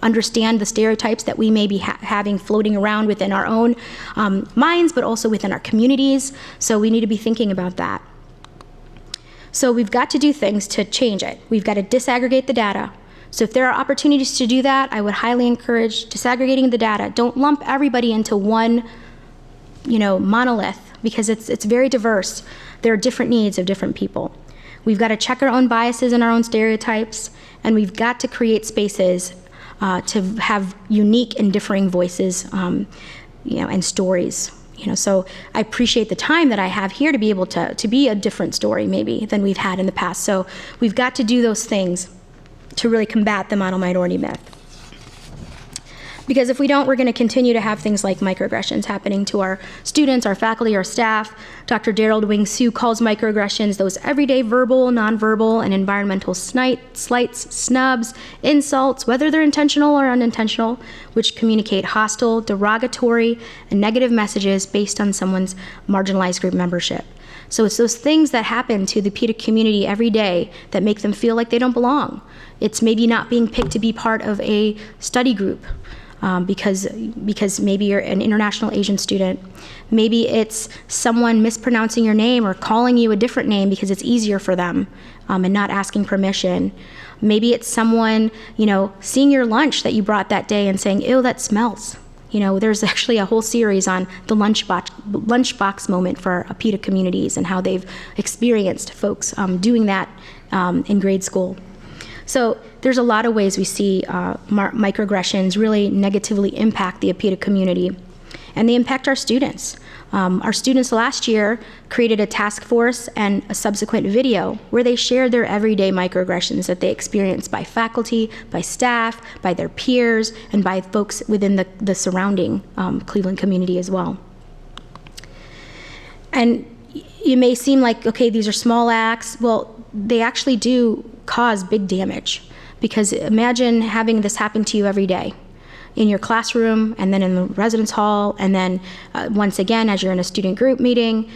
S2: understand the stereotypes that we may be having floating around within our own minds, but also within our communities. So we need to be thinking about that. So we've got to do things to change it. We've got to disaggregate the data. So if there are opportunities to do that, I would highly encourage disaggregating the data. Don't lump everybody into one, monolith, because it's very diverse. There are different needs of different people. We've got to check our own biases and our own stereotypes, and we've got to create spaces to have unique and differing voices, and stories. So I appreciate the time that I have here to be able to be a different story maybe than we've had in the past. So we've got to do those things to really combat the model minority myth. Because if we don't, we're going to continue to have things like microaggressions happening to our students, our faculty, our staff. Dr. Daryl Wing Sue calls microaggressions those everyday verbal, nonverbal, and environmental slights, snubs, insults, whether they're intentional or unintentional, which communicate hostile, derogatory, and negative messages based on someone's marginalized group membership. So it's those things that happen to the PETA community every day that make them feel like they don't belong. It's maybe not being picked to be part of a study group, because maybe you're an international Asian student. Maybe it's someone mispronouncing your name or calling you a different name because it's easier for them, and not asking permission. Maybe it's someone, seeing your lunch that you brought that day and saying, ew, that smells. There's actually a whole series on the lunchbox moment for PETA communities and how they've experienced folks doing that in grade school. So there's a lot of ways we see microaggressions really negatively impact the APITA community, and they impact our students. Our students last year created a task force and a subsequent video where they shared their everyday microaggressions that they experienced by faculty, by staff, by their peers, and by folks within the surrounding Cleveland community as well. And it may seem like, okay, these are small acts. Well, they actually do cause big damage, because imagine having this happen to you every day. in your classroom, and then in the residence hall, and then once again as you're in a student group meeting.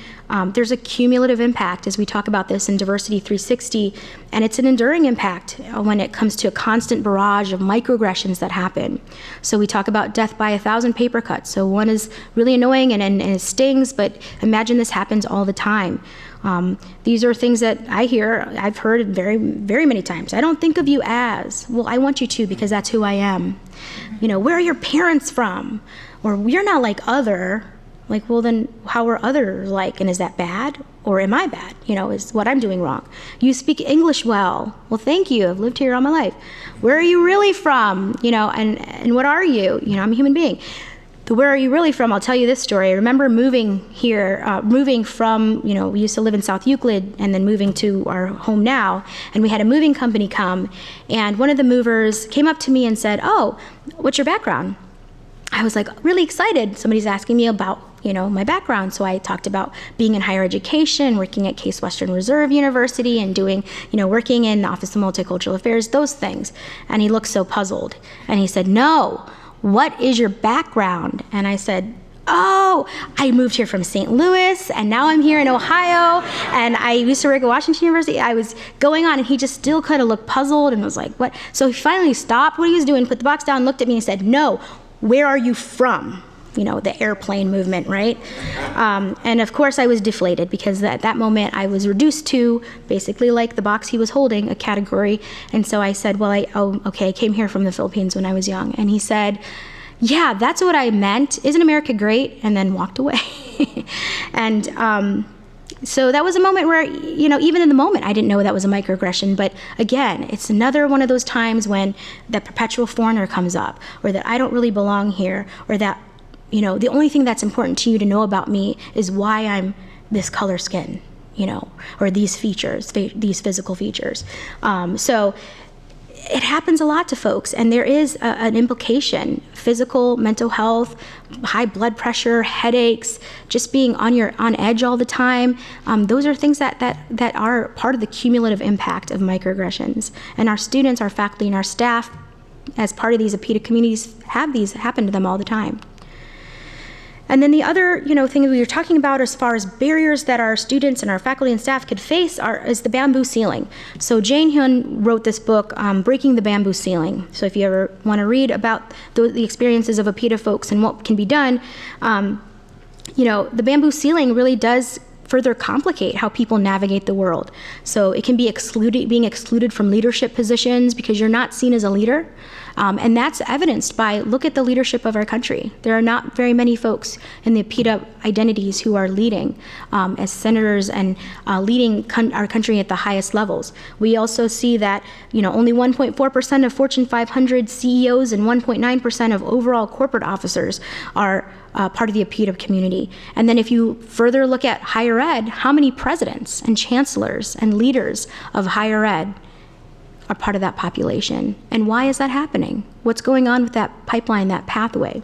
S2: There's a cumulative impact as we talk about this in Diversity 360, and it's an enduring impact when it comes to a constant barrage of microaggressions that happen. So we talk about death by 1,000 paper cuts. So one is really annoying and it stings, but imagine this happens all the time. These are things that I've heard very, very many times. I don't think of you as, well, I want you to because that's who I am. Where are your parents from? Or you're not like other. Like, well, then how are others like? And is that bad? Or am I bad? Is what I'm doing wrong? You speak English well. Well, thank you. I've lived here all my life. Where are you really from? And what are you? I'm a human being. The where are you really from? I'll tell you this story. I remember moving here, moving from, we used to live in South Euclid and then moving to our home now. And we had a moving company come. And one of the movers came up to me and said, "Oh, what's your background?" I was like really excited. Somebody's asking me about, my background. So I talked about being in higher education, working at Case Western Reserve University and doing, working in the Office of Multicultural Affairs, those things. And he looked so puzzled. And he said, "No, what is your background?" And I said, "Oh, I moved here from St. Louis, and now I'm here in Ohio, and I used to work at Washington University." I was going on, and he just still kind of looked puzzled and was like, "What?" So he finally stopped what he was doing, put the box down, looked at me and said, "No, where are you from?" The airplane movement, right? And of course I was deflated because at that moment I was reduced to basically like the box he was holding, a category. And so I said, "Well, I came here from the Philippines when I was young." And he said, "Yeah, that's what I meant. Isn't America great?" And then walked away. And so that was a moment where, even in the moment, I didn't know that was a microaggression. But again, it's another one of those times when that perpetual foreigner comes up, or that I don't really belong here, or that, the only thing that's important to you to know about me is why I'm this color skin, or these features, these physical features. So it happens a lot to folks, and there is an implication: physical, mental health, high blood pressure, headaches, just being on edge all the time. Those are things that are part of the cumulative impact of microaggressions. And our students, our faculty, and our staff, as part of these APITA communities, have these happen to them all the time. And then the other, thing that we were talking about as far as barriers that our students and our faculty and staff could face is the bamboo ceiling. So Jane Hyun wrote this book, Breaking the Bamboo Ceiling. So if you ever want to read about the experiences of APITA folks and what can be done, the bamboo ceiling really does further complicate how people navigate the world. So it can be being excluded from leadership positions because you're not seen as a leader. And that's evidenced by, look at the leadership of our country. There are not very many folks in the APITA identities who are leading as senators and leading our country at the highest levels. We also see that, only 1.4% of Fortune 500 CEOs and 1.9% of overall corporate officers are part of the APITA community. And then if you further look at higher ed, how many presidents and chancellors and leaders of higher ed are part of that population? And why is that happening? What's going on with that pipeline, that pathway?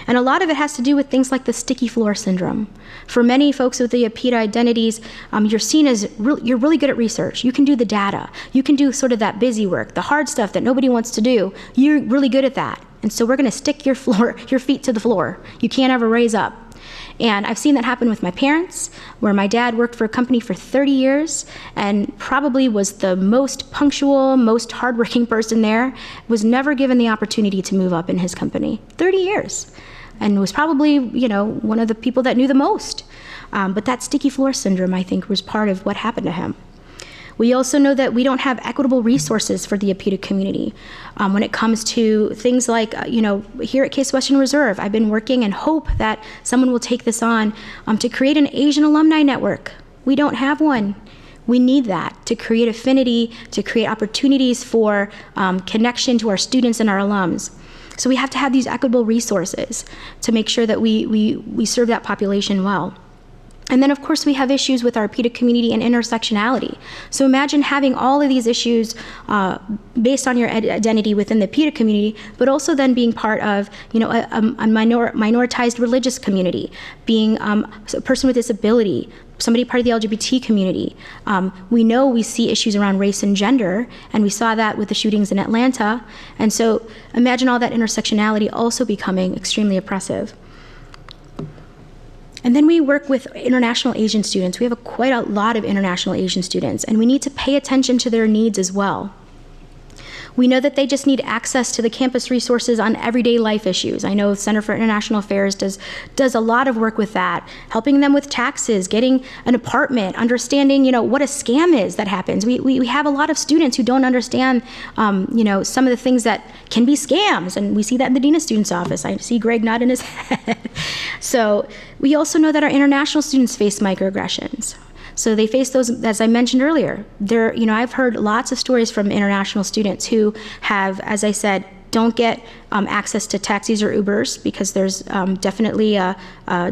S2: And a lot of it has to do with things like the sticky floor syndrome. For many folks with the APITA identities, you're seen as you're really good at research. You can do the data. You can do sort of that busy work, the hard stuff that nobody wants to do. You're really good at that. And so we're going to stick your feet to the floor. You can't ever raise up. And I've seen that happen with my parents, where my dad worked for a company for 30 years and probably was the most punctual, most hardworking person there, was never given the opportunity to move up in his company. 30 years. And was probably, one of the people that knew the most. But that sticky floor syndrome, I think, was part of what happened to him. We also know that we don't have equitable resources for the APITA community. When it comes to things like, here at Case Western Reserve, I've been working and hope that someone will take this on to create an Asian alumni network. We don't have one. We need that to create affinity, to create opportunities for connection to our students and our alums. So we have to have these equitable resources to make sure that we serve that population well. And then, of course, we have issues with our APITA community and intersectionality. So imagine having all of these issues based on your identity within the APITA community, but also then being part of, a minoritized religious community, being a person with disability, somebody part of the LGBT community. We see issues around race and gender, and we saw that with the shootings in Atlanta. And so imagine all that intersectionality also becoming extremely oppressive. And then we work with international Asian students. We have quite a lot of international Asian students, and we need to pay attention to their needs as well. We know that they just need access to the campus resources on everyday life issues. I know the Center for International Affairs does a lot of work with that, helping them with taxes, getting an apartment, understanding, what a scam is that happens. We have a lot of students who don't understand, some of the things that can be scams, and we see that in the Dean of Students office. I see Greg nodding his head. So we also know that our international students face microaggressions. So they face those, as I mentioned earlier. I've heard lots of stories from international students who have, as I said, don't get access to taxis or Ubers because there's definitely a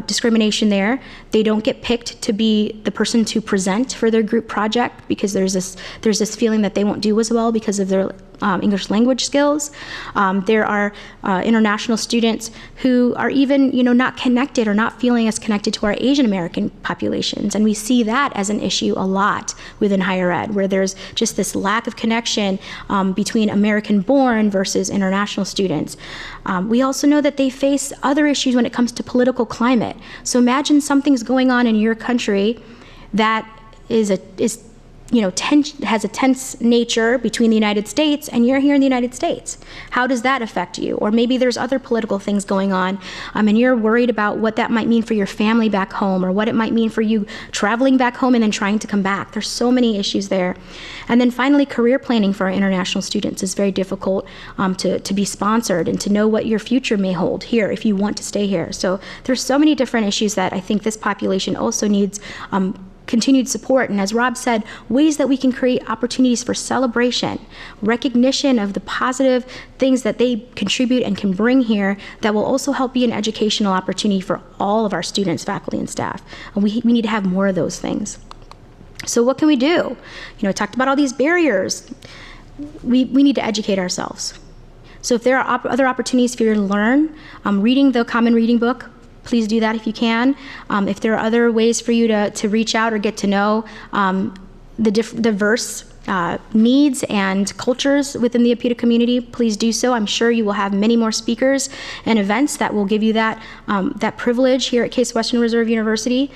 S2: discrimination there. They don't get picked to be the person to present for their group project because there's this feeling that they won't do as well because of their English language skills. There are international students who are even, not connected or not feeling as connected to our Asian American populations. And we see that as an issue a lot within higher ed, where there's just this lack of connection between American-born versus international students. We also know that they face other issues when it comes to political climate. So imagine something's going on in your country that has a tense nature between the United States, and you're here in the United States. How does that affect you? Or maybe there's other political things going on, and you're worried about what that might mean for your family back home, or what it might mean for you traveling back home and then trying to come back. There's so many issues there. And then finally, career planning for our international students is very difficult to be sponsored and to know what your future may hold here if you want to stay here. So there's so many different issues that I think this population also needs continued support, and as Rob said, ways that we can create opportunities for celebration, recognition of the positive things that they contribute and can bring here that will also help be an educational opportunity for all of our students, faculty, and staff. And we need to have more of those things. So what can we do? I talked about all these barriers. We need to educate ourselves. So if there are other opportunities for you to learn, reading the Common Reading book, please do that if you can. If there are other ways for you to reach out or get to know the diverse needs and cultures within the APITA community, please do so. I'm sure you will have many more speakers and events that will give you that privilege here at Case Western Reserve University.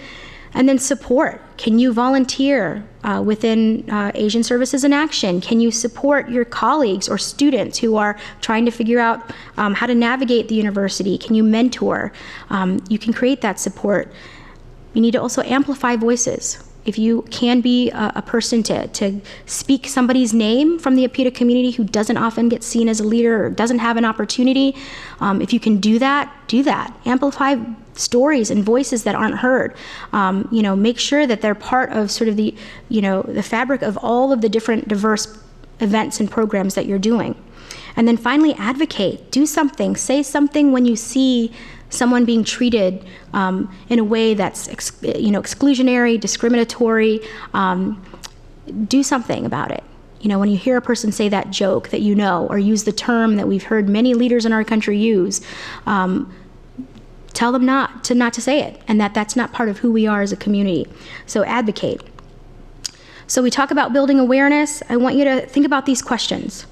S2: And then support. Can you volunteer within Asian Services in Action? Can you support your colleagues or students who are trying to figure out how to navigate the university? Can you mentor? You can create that support. You need to also amplify voices. If you can be a person to speak somebody's name from the APITA community who doesn't often get seen as a leader or doesn't have an opportunity, if you can do that, do that. Amplify stories and voices that aren't heard. Make sure that they're part of sort of the fabric of all of the different diverse events and programs that you're doing. And then finally, advocate. Do something. Say something when you see someone being treated in a way that's exclusionary, discriminatory. Do something about it. When you hear a person say that joke that or use the term that we've heard many leaders in our country use, tell them not to say it, and that's not part of who we are as a community. So advocate. So we talk about building awareness. I want you to think about these questions.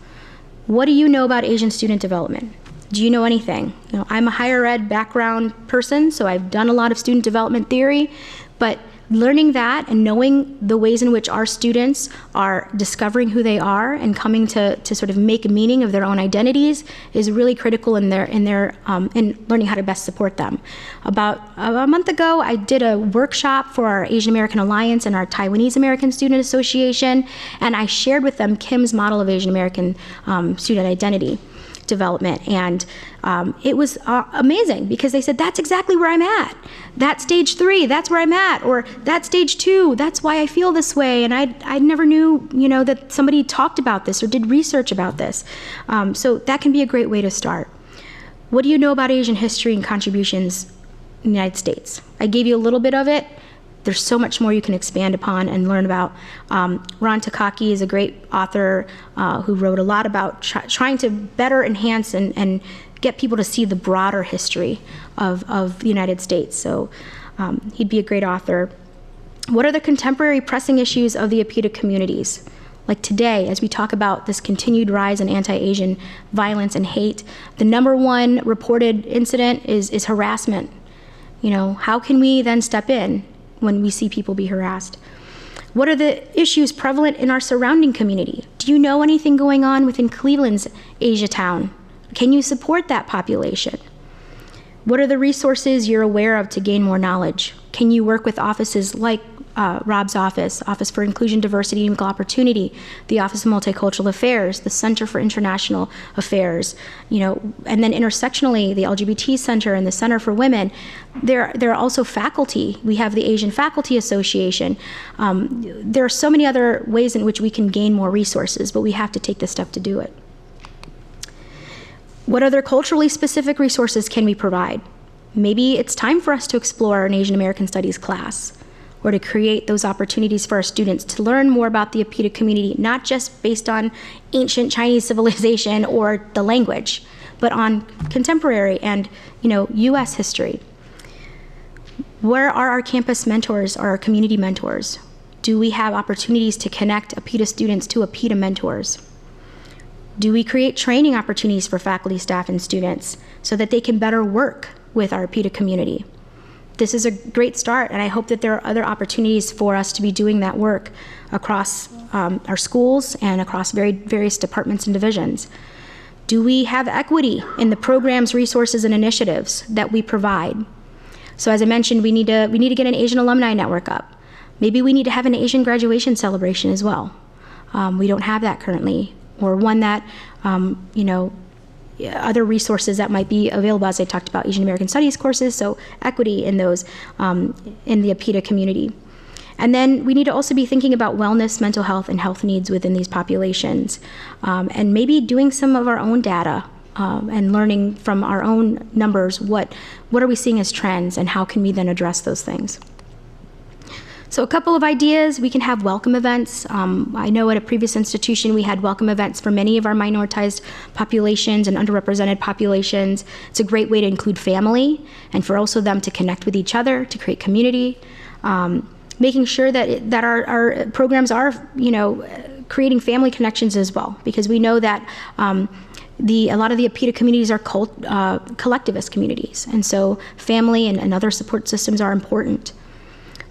S2: What do you know about Asian student development? Do you know anything? I'm a higher ed background person, so I've done a lot of student development theory, but learning that and knowing the ways in which our students are discovering who they are and coming to sort of make a meaning of their own identities is really critical in learning how to best support them. About a month ago, I did a workshop for our Asian American Alliance and our Taiwanese American Student Association, and I shared with them Kim's model of Asian American student identity development, and it was amazing because they said, that's exactly where I'm at. That stage 3, that's where I'm at, or that stage 2, that's why I feel this way, and I never knew that somebody talked about this or did research about this. So that can be a great way to start. What do you know about Asian history and contributions in the United States? I gave you a little bit of it. There's so much more you can expand upon and learn about. Ron Takaki is a great author who wrote a lot about trying to better enhance and get people to see the broader history of the United States. So he'd be a great author. What are the contemporary pressing issues of the APITA communities? Like today, as we talk about this continued rise in anti-Asian violence and hate, the number one reported incident is harassment. You know, how can we then step in when we see people be harassed? What are the issues prevalent in our surrounding community? Do you know anything going on within Cleveland's Asiatown? Can you support that population? What are the resources you're aware of to gain more knowledge? Can you work with offices like Rob's office, Office for Inclusion, Diversity, and Equal Opportunity, the Office of Multicultural Affairs, the Center for International Affairs, you know, and then intersectionally, the LGBT Center and the Center for Women. There are also faculty. We have the Asian Faculty Association. There are so many other ways in which we can gain more resources, but we have to take the step to do it. What other culturally specific resources can we provide? Maybe it's time for us to explore an Asian American Studies class, or to create those opportunities for our students to learn more about the APITA community, not just based on ancient Chinese civilization or the language, but on contemporary and, you know, U.S. history. Where are our campus mentors, our community mentors? Do we have opportunities to connect APITA students to APITA mentors? Do we create training opportunities for faculty, staff, and students so that they can better work with our APITA community? This is a great start, and I hope that there are other opportunities for us to be doing that work across our schools and across various departments and divisions. Do we have equity in the programs, resources, and initiatives that we provide? So as I mentioned, we need to get an Asian alumni network up. Maybe we need to have an Asian graduation celebration as well. We don't have that currently, or one that, you know, other resources that might be available, as I talked about, Asian American Studies courses, so equity in those in the APITA community. And then we need to also be thinking about wellness, mental health, and health needs within these populations, and maybe doing some of our own data and learning from our own numbers what are we seeing as trends and how can we then address those things. So a couple of ideas: we can have welcome events. I know at a previous institution we had welcome events for many of our minoritized populations and underrepresented populations. It's a great way to include family and for also them to connect with each other, to create community. Making sure that our programs are, you know, creating family connections as well, because we know that a lot of the APITA communities are collectivist communities, and so family and other support systems are important.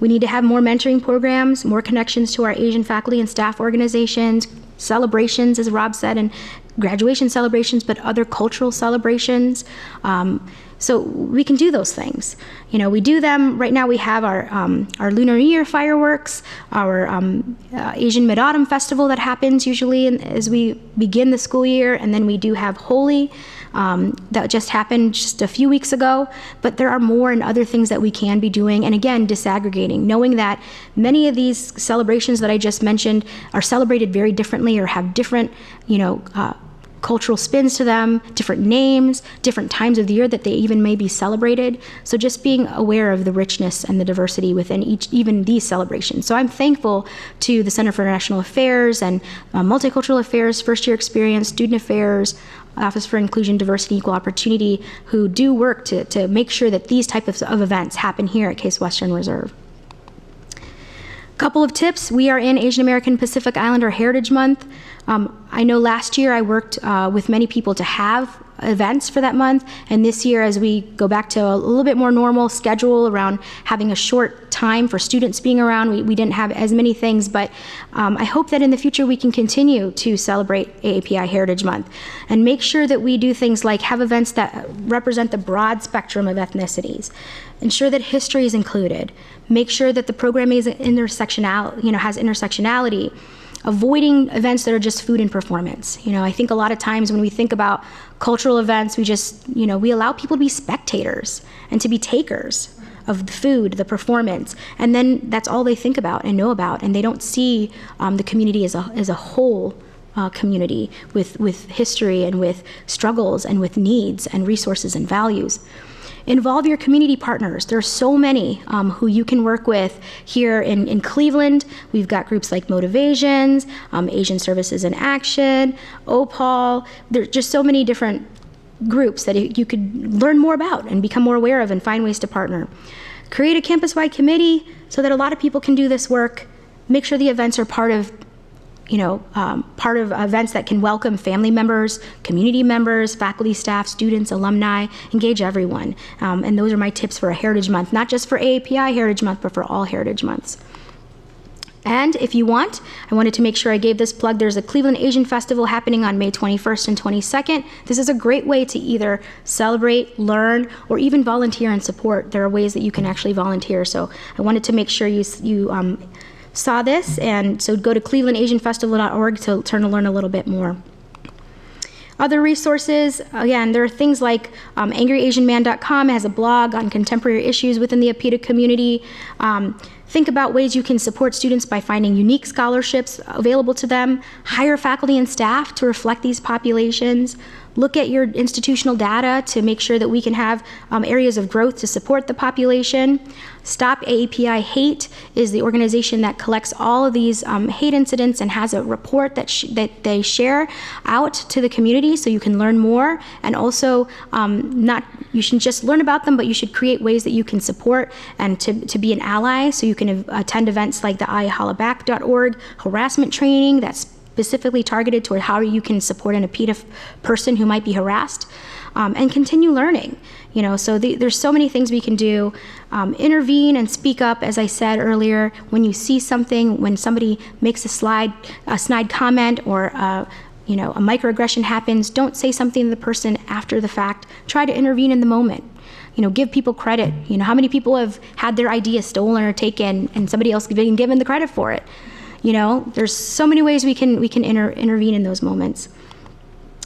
S2: We need to have more mentoring programs, more connections to our Asian faculty and staff organizations, celebrations, as Rob said, and graduation celebrations, but other cultural celebrations. So we can do those things. You know, we do them. Right now we have our Lunar New Year fireworks, our Asian Mid-Autumn Festival that happens usually as we begin the school year, and then we do have Holi that just happened just a few weeks ago. But there are more and other things that we can be doing, and again, disaggregating, knowing that many of these celebrations that I just mentioned are celebrated very differently or have different, you know, cultural spins to them, different names, different times of the year that they even may be celebrated. So just being aware of the richness and the diversity within even these celebrations. So I'm thankful to the Center for International Affairs and Multicultural Affairs, First Year Experience, Student Affairs, Office for Inclusion, Diversity, and Equal Opportunity, who do work to make sure that these types of events happen here at Case Western Reserve. Couple of tips: we are in Asian American Pacific Islander Heritage Month. I know last year I worked with many people to have events for that month, and this year, as we go back to a little bit more normal schedule around having a short time for students being around, we didn't have as many things, but I hope that in the future we can continue to celebrate AAPI Heritage Month and make sure that we do things like have events that represent the broad spectrum of ethnicities, ensure that history is included, make sure that the program is intersectional, has intersectionality, avoiding events that are just food and performance. I think a lot of times when we think about cultural events, we just, we allow people to be spectators and to be takers of the food, the performance, and then that's all they think about and know about, and they don't see the community as a whole community with history and with struggles and with needs and resources and values. Involve your community partners. There are so many who you can work with here in Cleveland. We've got groups like Motivations, Asian Services in Action, OPAL. There are just so many different groups that you could learn more about and become more aware of and find ways to partner. Create a campus-wide committee so that a lot of people can do this work. Make sure the events are part of events that can welcome family members, community members, faculty, staff, students, alumni, engage everyone. And those are my tips for a Heritage Month, not just for AAPI Heritage Month, but for all Heritage Months. And if you want, I wanted to make sure I gave this plug. There's a Cleveland Asian Festival happening on May 21st and 22nd. This is a great way to either celebrate, learn, or even volunteer and support. There are ways that you can actually volunteer. So I wanted to make sure you saw this, and so go to clevelandasianfestival.org to learn a little bit more. Other resources, again, there are things like angryasianman.com has a blog on contemporary issues within the APITA community. Think about ways you can support students by finding unique scholarships available to them. Hire faculty and staff to reflect these populations. Look at your institutional data to make sure that we can have areas of growth to support the population. Stop AAPI Hate is the organization that collects all of these hate incidents and has a report that they share out to the community so you can learn more. And also, you shouldn't just learn about them, but you should create ways that you can support and to be an ally. So you can attend events like the ihollaback.org harassment training that's specifically targeted toward how you can support an APITA person who might be harassed, and continue learning. So there's so many things we can do. Intervene and speak up, as I said earlier. When you see something, when somebody makes a snide comment or a microaggression happens, don't say something to the person after the fact. Try to intervene in the moment. Give people credit. How many people have had their idea stolen or taken and somebody else being given the credit for it? There's so many ways we can intervene in those moments.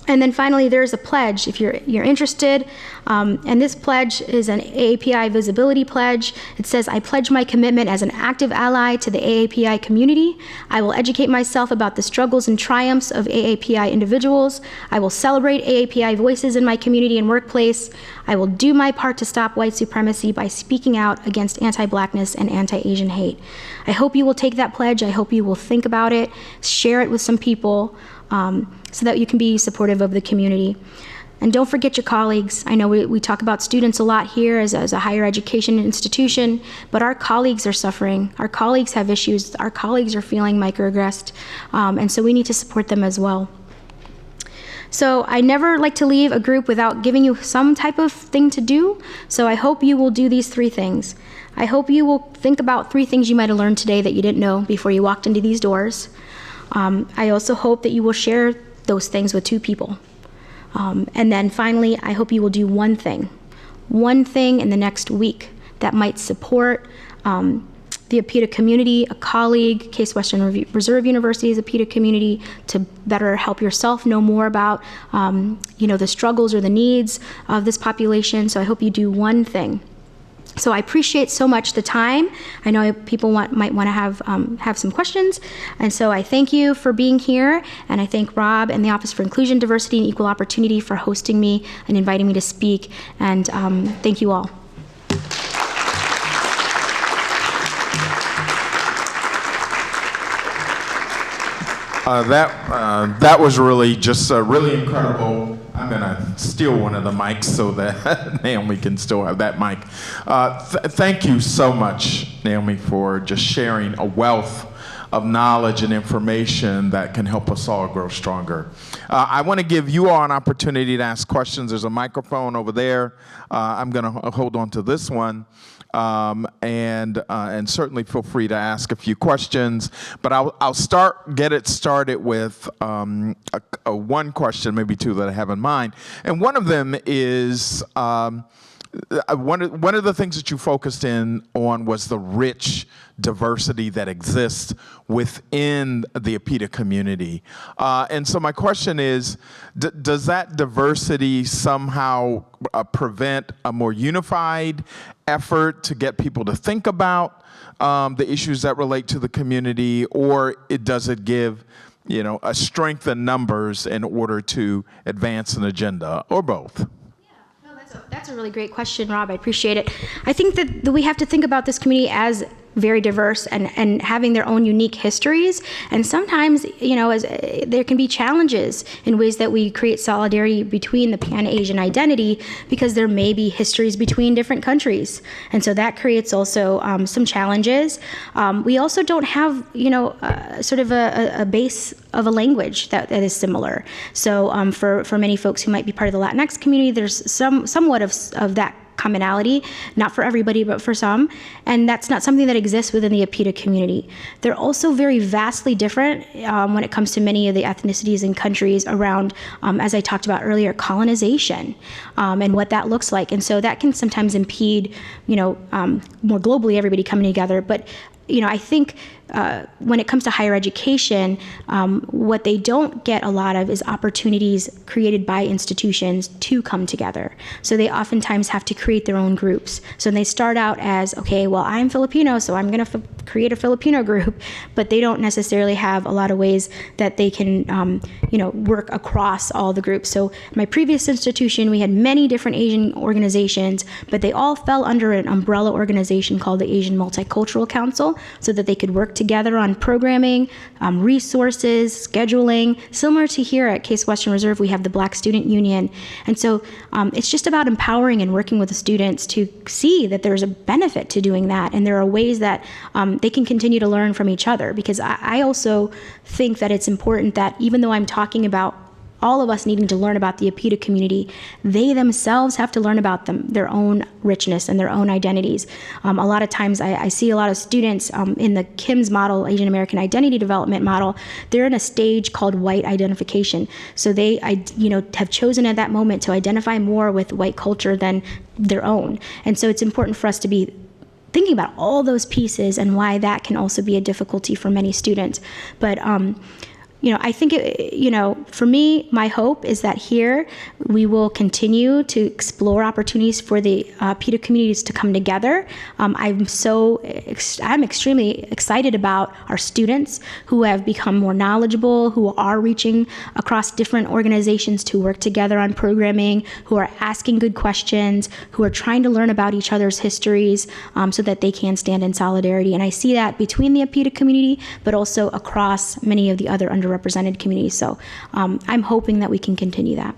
S2: And then finally, there's a pledge if you're interested. And this pledge is an AAPI visibility pledge. It says, I pledge my commitment as an active ally to the AAPI community. I will educate myself about the struggles and triumphs of AAPI individuals. I will celebrate AAPI voices in my community and workplace. I will do my part to stop white supremacy by speaking out against anti-Blackness and anti-Asian hate. I hope you will take that pledge. I hope you will think about it, share it with some people, so that you can be supportive of the community. And don't forget your colleagues. I know we talk about students a lot here as a higher education institution, but our colleagues are suffering. Our colleagues have issues. Our colleagues are feeling microaggressed, and so we need to support them as well. So I never like to leave a group without giving you some type of thing to do, so I hope you will do these 3 things. I hope you will think about 3 things you might have learned today that you didn't know before you walked into these doors. I also hope that you will share those things with 2 people. And then finally, I hope you will do one thing in the next week that might support the APITA community, a colleague, Case Western Reserve University's APITA community, to better help yourself know more about the struggles or the needs of this population. So I hope you do one thing. So I appreciate so much the time. I know people might want to have some questions, and so I thank you for being here, and I thank Rob and the Office for Inclusion, Diversity, and Equal Opportunity for hosting me and inviting me to speak, and thank you all.
S1: That was really just really incredible. I'm going to steal one of the mics so that Naomi can still have that mic. Thank you so much, Naomi, for just sharing a wealth of knowledge and information that can help us all grow stronger. I want to give you all an opportunity to ask questions. There's a microphone over there. I'm going to hold on to this one. And certainly feel free to ask a few questions, but I'll get it started with one question, maybe 2 that I have in mind. And one of them is, one of the things that you focused in on was the rich diversity that exists within the APITA community. And so my question is, does that diversity somehow prevent a more unified effort to get people to think about the issues that relate to the community, or does it give a strength in numbers in order to advance an agenda, or both?
S2: That's a really great question, Rob. I appreciate it. I think that we have to think about this community as very diverse and having their own unique histories. And sometimes, there can be challenges in ways that we create solidarity between the Pan-Asian identity, because there may be histories between different countries. And so that creates also some challenges. We also don't have, sort of a base of a language that is similar. So for many folks who might be part of the Latinx community, there's somewhat of that commonality, not for everybody, but for some. And that's not something that exists within the APITA community. They're also very vastly different when it comes to many of the ethnicities and countries around, as I talked about earlier, colonization and what that looks like. And so that can sometimes impede, more globally, everybody coming together. But I think when it comes to higher education, what they don't get a lot of is opportunities created by institutions to come together. So they oftentimes have to create their own groups. So they start out as, okay, well, I'm Filipino, so I'm going to create a Filipino group, but they don't necessarily have a lot of ways that they can, work across all the groups. So my previous institution, we had many different Asian organizations, but they all fell under an umbrella organization called the Asian Multicultural Council, so that they could work together on programming, resources, scheduling. Similar to here at Case Western Reserve, we have the Black Student Union. And so it's just about empowering and working with the students to see that there's a benefit to doing that. And there are ways that they can continue to learn from each other. Because I also think that it's important that even though I'm talking about all of us needing to learn about the APITA community, they themselves have to learn about their own richness and their own identities. A lot of times I see a lot of students in the KIMS model, Asian American Identity Development model, they're in a stage called white identification. So they have chosen at that moment to identify more with white culture than their own. And so it's important for us to be thinking about all those pieces and why that can also be a difficulty for many students. But I think, for me, my hope is that here we will continue to explore opportunities for the PETA communities to come together. I'm extremely excited about our students who have become more knowledgeable, who are reaching across different organizations to work together on programming, who are asking good questions, who are trying to learn about each other's histories so that they can stand in solidarity. And I see that between the PETA community, but also across many of the other underrepresented communities. So I'm hoping that we can continue that.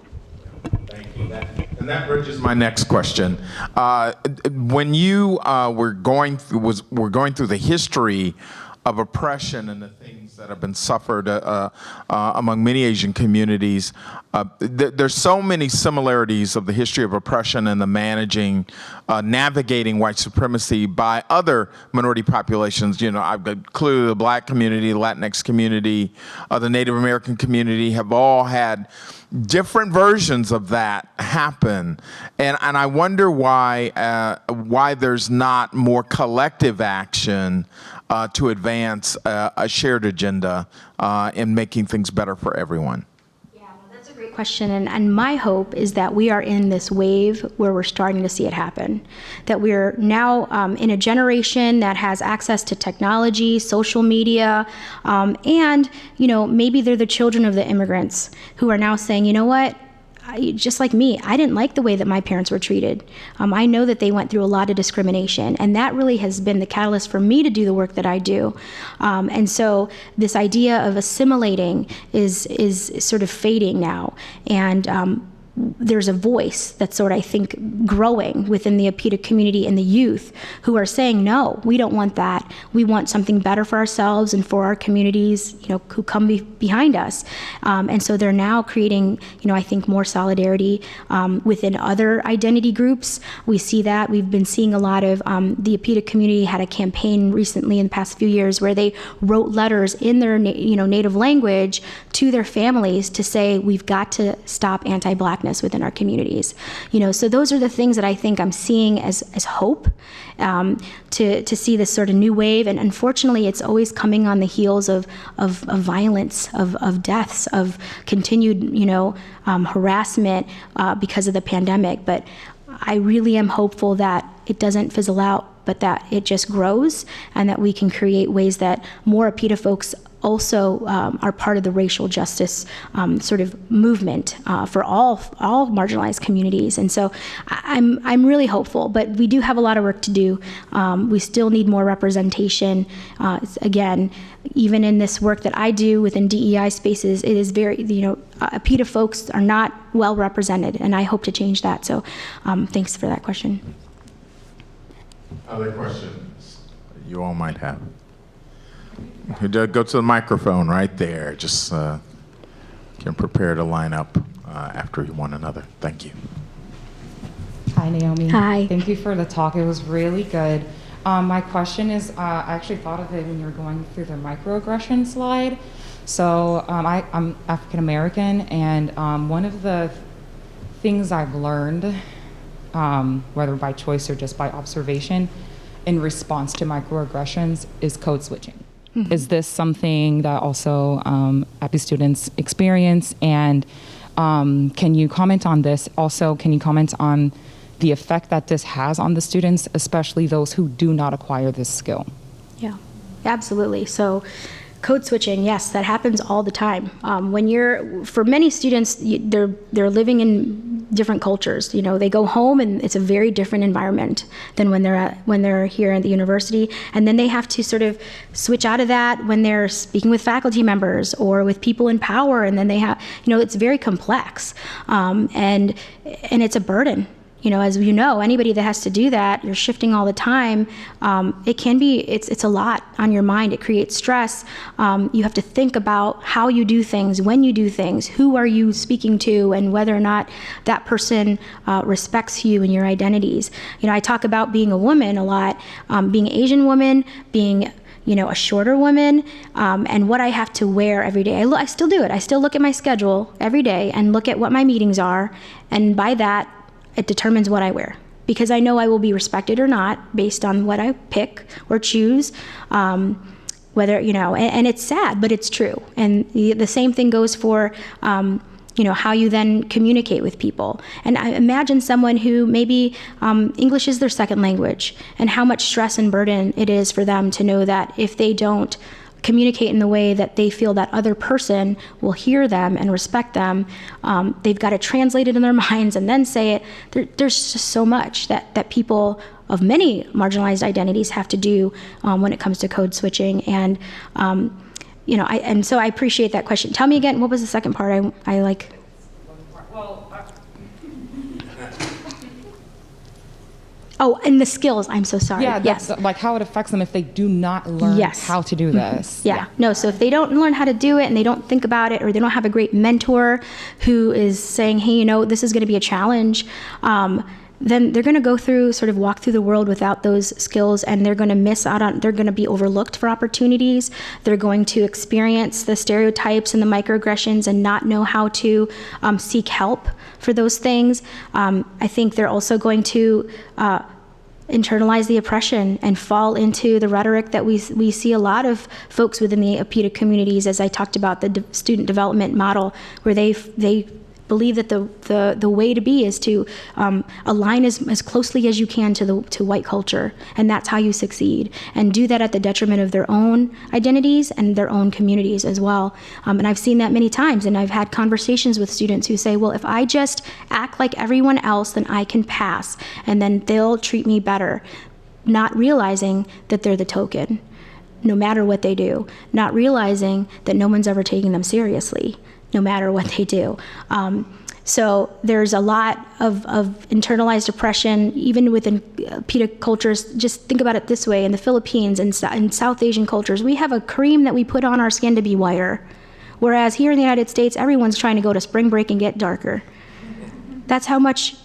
S1: Thank you. And that bridges my next question. When you were going through the history of oppression and the things that have been suffered among many Asian communities, there's so many similarities of the history of oppression and the navigating white supremacy by other minority populations. I've got clearly the Black community, the Latinx community, the Native American community have all had different versions of that happen, and I wonder why there's not more collective action to advance a shared agenda in making things better for everyone.
S2: Yeah, well, that's a great question, and my hope is that we are in this wave where we're starting to see it happen, that we're now in a generation that has access to technology, social media, and maybe they're the children of the immigrants who are now saying, you know what, just like me, I didn't like the way that my parents were treated. I know that they went through a lot of discrimination, and that really has been the catalyst for me to do the work that I do. And so this idea of assimilating is sort of fading now. And there's a voice that's sort of, I think, growing within the APITA community and the youth who are saying, no, we don't want that. We want something better for ourselves and for our communities, who come behind us. And so they're now creating, I think, more solidarity within other identity groups. We see that. We've been seeing a lot of, the APITA community had a campaign recently in the past few years where they wrote letters in their, native language to their families to say, we've got to stop anti-Blackness within our communities. So those are the things that I think I'm seeing as hope to see this sort of new wave. And unfortunately, it's always coming on the heels of violence, of deaths, of continued, harassment because of the pandemic. But I really am hopeful that it doesn't fizzle out, but that it just grows, and that we can create ways that more APITA folks also are part of the racial justice sort of movement for all marginalized communities. And so I'm really hopeful, but we do have a lot of work to do. We still need more representation. Again, even in this work that I do within DEI spaces, it is very, APITA folks are not well represented, and I hope to change that. So thanks for that question.
S1: Other questions you all might have? Go to the microphone right there. Just can prepare to line up after one another. Thank you.
S3: Hi, Naomi.
S2: Hi.
S3: Thank you for the talk. It was really good. My question is, I actually thought of it when you were going through the microaggression slide. So I'm African American, and one of the things I've learned, whether by choice or just by observation, in response to microaggressions is code switching. Mm-hmm. Is this something that also API students experience? And can you comment on this? Also, can you comment on the effect that this has on the students, especially those who do not acquire this skill?
S2: Yeah, absolutely. So code switching, yes, that happens all the time. For many students, they're living in different cultures. They go home and it's a very different environment than when they're here at the university. And then they have to sort of switch out of that when they're speaking with faculty members or with people in power. And then they have, it's very complex. And it's a burden. As you know, anybody that has to do that, you're shifting all the time. It's a lot on your mind. It creates stress. You have to think about how you do things, when you do things, who are you speaking to, and whether or not that person respects you and your identities. I talk about being a woman a lot, being an Asian woman, being a shorter woman, and what I have to wear every day. I still do it. I still look at my schedule every day and look at what my meetings are, and by that, it determines what I wear, because I know I will be respected or not based on what I pick or choose, whether, and it's sad, but it's true. And the same thing goes for, how you then communicate with people. And I imagine someone who maybe English is their second language, and how much stress and burden it is for them to know that if they don't communicate in the way that they feel that other person will hear them and respect them, they've got to translate it in their minds and then say it. There's just so much that people of many marginalized identities have to do when it comes to code switching. And so I appreciate that question. Tell me again, what was the second part? I like. Oh, and the skills. I'm so sorry.
S3: Yeah,
S2: yes.
S3: Like how it affects them if they do not learn how to do this.
S2: Yeah. No, so if they don't learn how to do it and they don't think about it, or they don't have a great mentor who is saying, hey, this is going to be a challenge, then they're going to go through, sort of walk through the world without those skills, and they're going to miss out on, they're going to be overlooked for opportunities. They're going to experience the stereotypes and the microaggressions and not know how to seek help for those things. I think they're also going to internalize the oppression and fall into the rhetoric that we see a lot of folks within the APITA communities, as I talked about the student development model, where they believe that the way to be is to align as closely as you can to white culture, and that's how you succeed, and do that at the detriment of their own identities and their own communities as well. And I've seen that many times, and I've had conversations with students who say, well, if I just act like everyone else, then I can pass, and then they'll treat me better, not realizing that they're the token, no matter what they do, not realizing that no one's ever taking them seriously, no matter what they do. So there's a lot of internalized oppression, even within PETA cultures. Just think about it this way. In the Philippines and in South Asian cultures, we have a cream that we put on our skin to be whiter. Whereas here in the United States, everyone's trying to go to spring break and get darker. That's how much,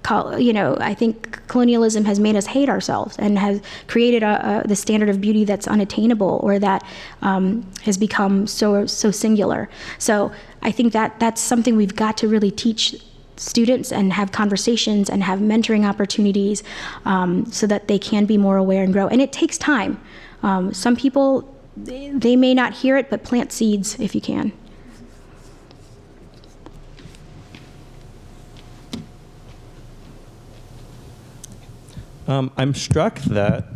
S2: I think colonialism has made us hate ourselves and has created the standard of beauty that's unattainable, or that has become so singular. So I think that's something we've got to really teach students and have conversations and have mentoring opportunities so that they can be more aware and grow. And it takes time. Some people, they may not hear it, but plant seeds if you can.
S5: I'm struck that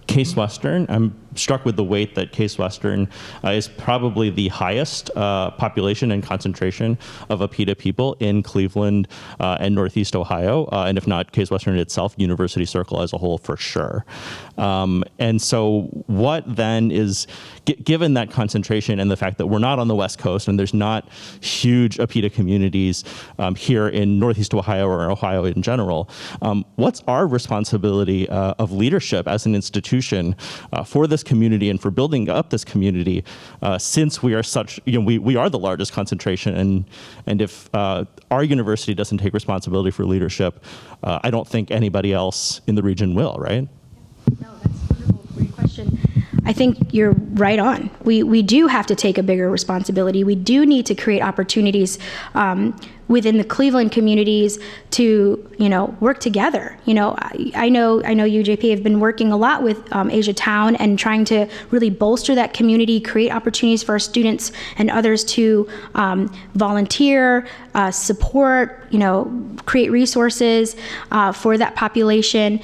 S5: Case Western, I'm struck with the weight that Case Western is probably the highest population and concentration of APITA people in Cleveland and Northeast Ohio, and if not Case Western itself, University Circle as a whole for sure. And so what then is, given that concentration and the fact that we're not on the West Coast and there's not huge APITA communities here in Northeast Ohio or Ohio in general, what's our responsibility of leadership as an institution for this community and for building up this community, since we are such, we are the largest concentration, and if our university doesn't take responsibility for leadership, I don't think anybody else in the region will, right?
S2: No, that's wonderful. Great question. I think you're right on. We do have to take a bigger responsibility. We do need to create opportunities within the Cleveland communities to, work together. I know UJP have been working a lot with Asia Town and trying to really bolster that community, create opportunities for our students and others to volunteer, support, create resources for that population.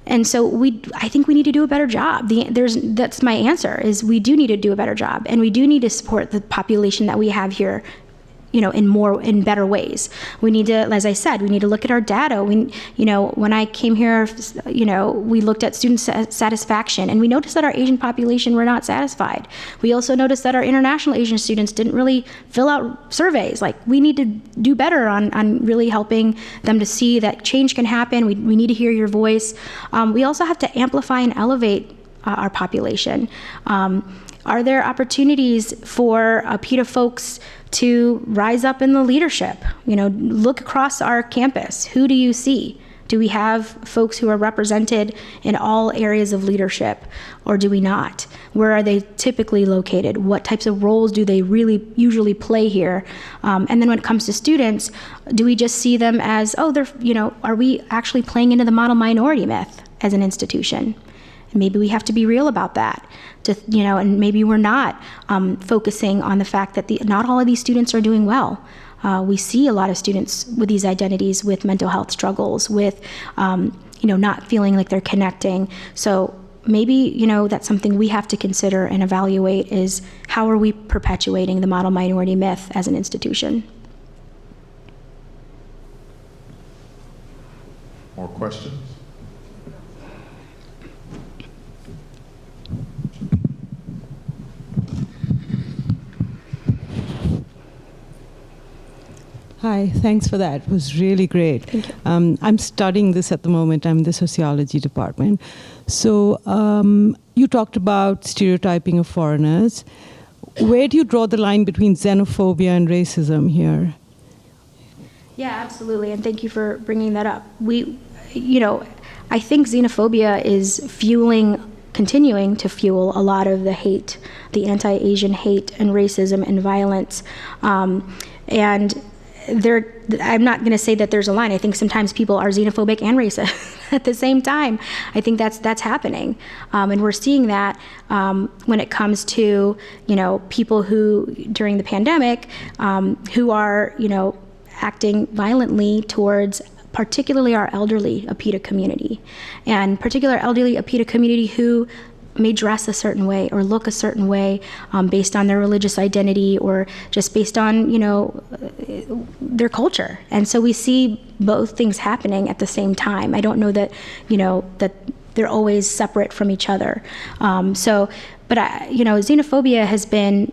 S2: And so I think we need to do a better job. That's my answer, is we do need to do a better job, and we do need to support the population that we have here, in better ways. We need to, as I said, we need to look at our data. When I came here, we looked at student satisfaction, and we noticed that our Asian population were not satisfied. We also noticed that our international Asian students didn't really fill out surveys. Like, we need to do better on really helping them to see that change can happen. We need to hear your voice. We also have to amplify and elevate our population. Are there opportunities for APITA folks to rise up in the leadership? Look across our campus. Who do you see? Do we have folks who are represented in all areas of leadership, or do we not? Where are they typically located? What types of roles do they really usually play here? And then when it comes to students, do we just see them as, are we actually playing into the model minority myth as an institution? And maybe we have to be real about that. And maybe we're not focusing on the fact that not all of these students are doing well. We see a lot of students with these identities with mental health struggles, with not feeling like they're connecting. So maybe that's something we have to consider and evaluate, is how are we perpetuating the model minority myth as an institution?
S1: More questions?
S6: Hi, thanks for that. It was really great.
S2: Thank you.
S6: I'm studying this at the moment. I'm in the sociology department. So you talked about stereotyping of foreigners. Where do you draw the line between xenophobia and racism here?
S2: Yeah, absolutely, and thank you for bringing that up. I think xenophobia is continuing to fuel a lot of the hate, the anti-Asian hate and racism and violence. And I'm not going to say that there's a line. I think sometimes people are xenophobic and racist at the same time. I think that's happening, and we're seeing that when it comes to people who during the pandemic who are acting violently towards particularly our elderly APITA community, and particular elderly APITA community who may dress a certain way or look a certain way based on their religious identity or just based on their culture. And so we see both things happening at the same time. I don't know that that they're always separate from each other. But xenophobia has been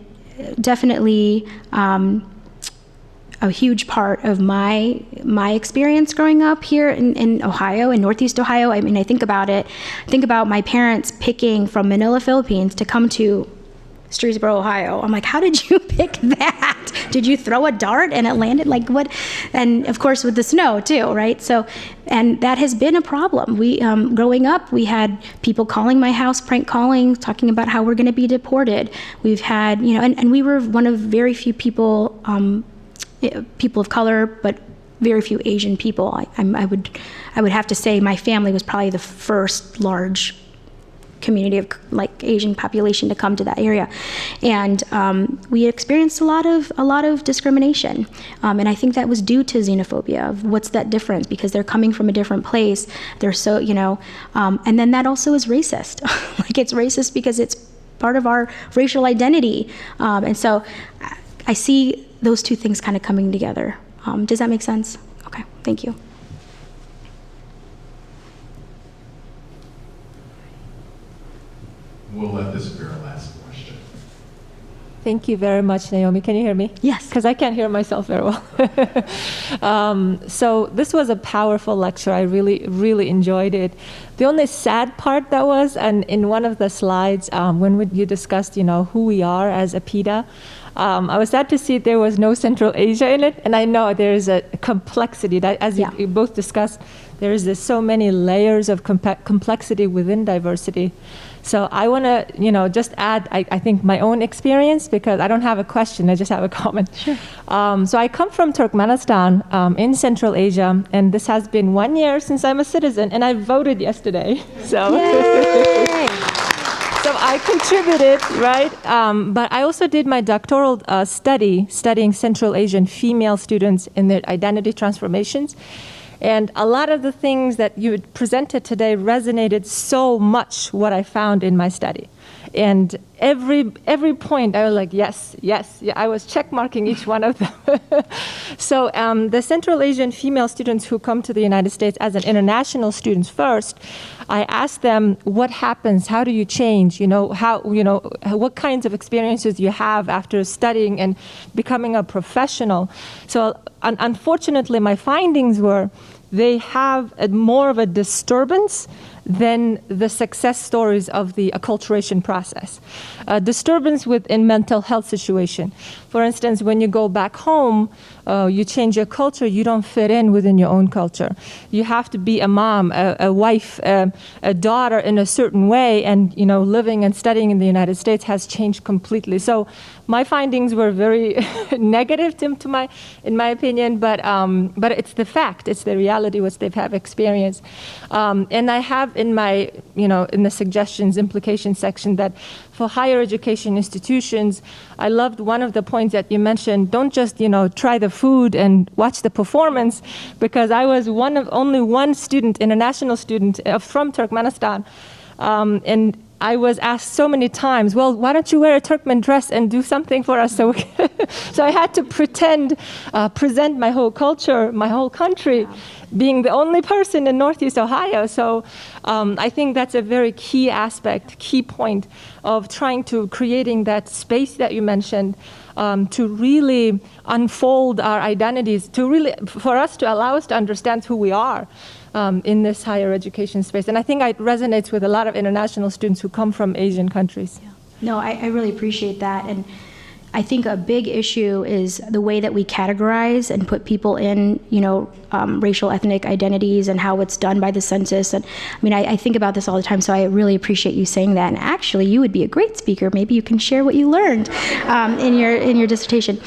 S2: definitely a huge part of my experience growing up here in Ohio, in Northeast Ohio. I mean, I think about my parents picking from Manila, Philippines to come to Streetsboro, Ohio. I'm like, how did you pick that? Did you throw a dart and it landed? Like what? And of course with the snow too, right? So, and that has been a problem. We, growing up, we had people calling my house, prank calling, talking about how we're gonna be deported. We've had, and we were one of very few people of color, but very few Asian people. I would have to say my family was probably the first large community of like Asian population to come to that area, and we experienced a lot of discrimination, and I think that was due to xenophobia. Of what's that difference? Because they're coming from a different place. They're so and then that also is racist. Like it's racist because it's part of our racial identity, and so I see those two things kind of coming together. Does that make sense? Okay, thank you.
S1: We'll let this be our last question.
S7: Thank you very much, Naomi. Can you hear me?
S2: Yes.
S7: Because I can't hear myself very well. So this was a powerful lecture. I really, really enjoyed it. The only sad part that was, and in one of the slides, when you discussed, who we are as a PETA, I was sad to see there was no Central Asia in it. And I know there is a complexity that, as you both discussed, there is so many layers of complexity within diversity. So I want to, just add, I think, my own experience, because I don't have a question, I just have a comment.
S2: Sure.
S7: So I come from Turkmenistan in Central Asia, and this has been 1 year since I'm a citizen, and I voted yesterday. So.
S2: Yay!
S7: So I contributed, right? But I also did my doctoral studying Central Asian female students in their identity transformations. And a lot of the things that you presented today resonated so much what I found in my study. And every point I was like, yes, I was check marking each one of them. So the Central Asian female students who come to the United States as an international students first, I asked them what happens, how do you change, what kinds of experiences you have after studying and becoming a professional. So unfortunately, my findings were they have more of a disturbance than the success stories of the acculturation process. Disturbance within mental health situation. For instance, when you go back home, you change your culture, you don't fit in within your own culture. You have to be a mom, a wife, a daughter in a certain way, and living and studying in the United States has changed completely. So my findings were very negative in my opinion, but it's the fact, it's the reality which they have experienced. And I have in my, in the suggestions, implication section that for higher education institutions, I loved one of the points that you mentioned, don't just, try the food and watch the performance, because I was only one student, international student from Turkmenistan, and I was asked so many times, well, why don't you wear a Turkmen dress and do something for us? So I had to present my whole culture, my whole country, being the only person in Northeast Ohio. So I think that's a very key aspect, key point of trying to creating that space that you mentioned, to really unfold our identities, for us to allow us to understand who we are. In this higher education space. And I think it resonates with a lot of international students who come from Asian countries.
S2: Yeah. No, I really appreciate that. And I think a big issue is the way that we categorize and put people in, racial ethnic identities and how it's done by the census. And I think about this all the time, so I really appreciate you saying that. And actually, you would be a great speaker. Maybe you can share what you learned in your dissertation.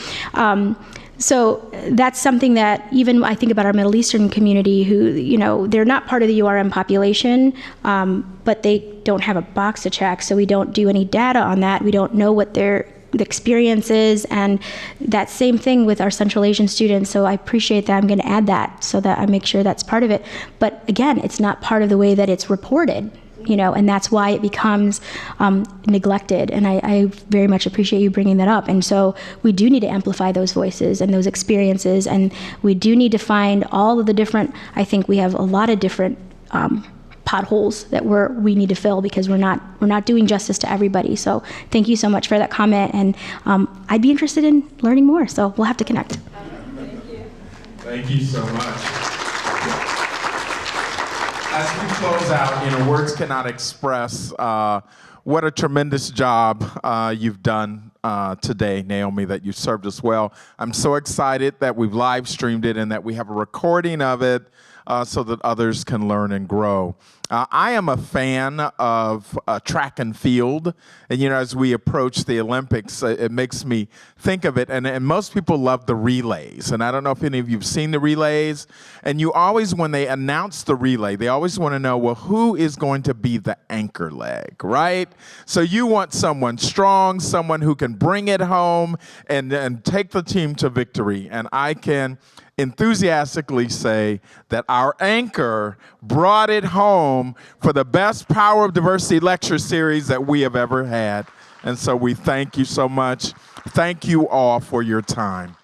S2: So that's something that even I think about our Middle Eastern community who, they're not part of the URM population, but they don't have a box to check, so we don't do any data on that. We don't know what their experience is, and that same thing with our Central Asian students. So I appreciate that. I'm going to add that so that I make sure that's part of it. But again, it's not part of the way that it's reported. And that's why it becomes neglected. And I very much appreciate you bringing that up. And so we do need to amplify those voices and those experiences. And we do need to find all of the different, I think we have a lot of different potholes that we need to fill, because we're not doing justice to everybody. So thank you so much for that comment. And I'd be interested in learning more. So we'll have to connect.
S7: Thank you.
S1: Thank you so much. As we close out, words cannot express what a tremendous job you've done today, Naomi, that you served us well. I'm so excited that we've live streamed it and that we have a recording of it so that others can learn and grow. I am a fan of track and field. And, as we approach the Olympics, it makes me think of it. And most people love the relays. And I don't know if any of you have seen the relays. And you always, when they announce the relay, they always want to know, well, who is going to be the anchor leg, right? So you want someone strong, someone who can bring it home and take the team to victory. And I can enthusiastically say that our anchor brought it home for the best Power of Diversity lecture series that we have ever had. And so we thank you so much. Thank you all for your time.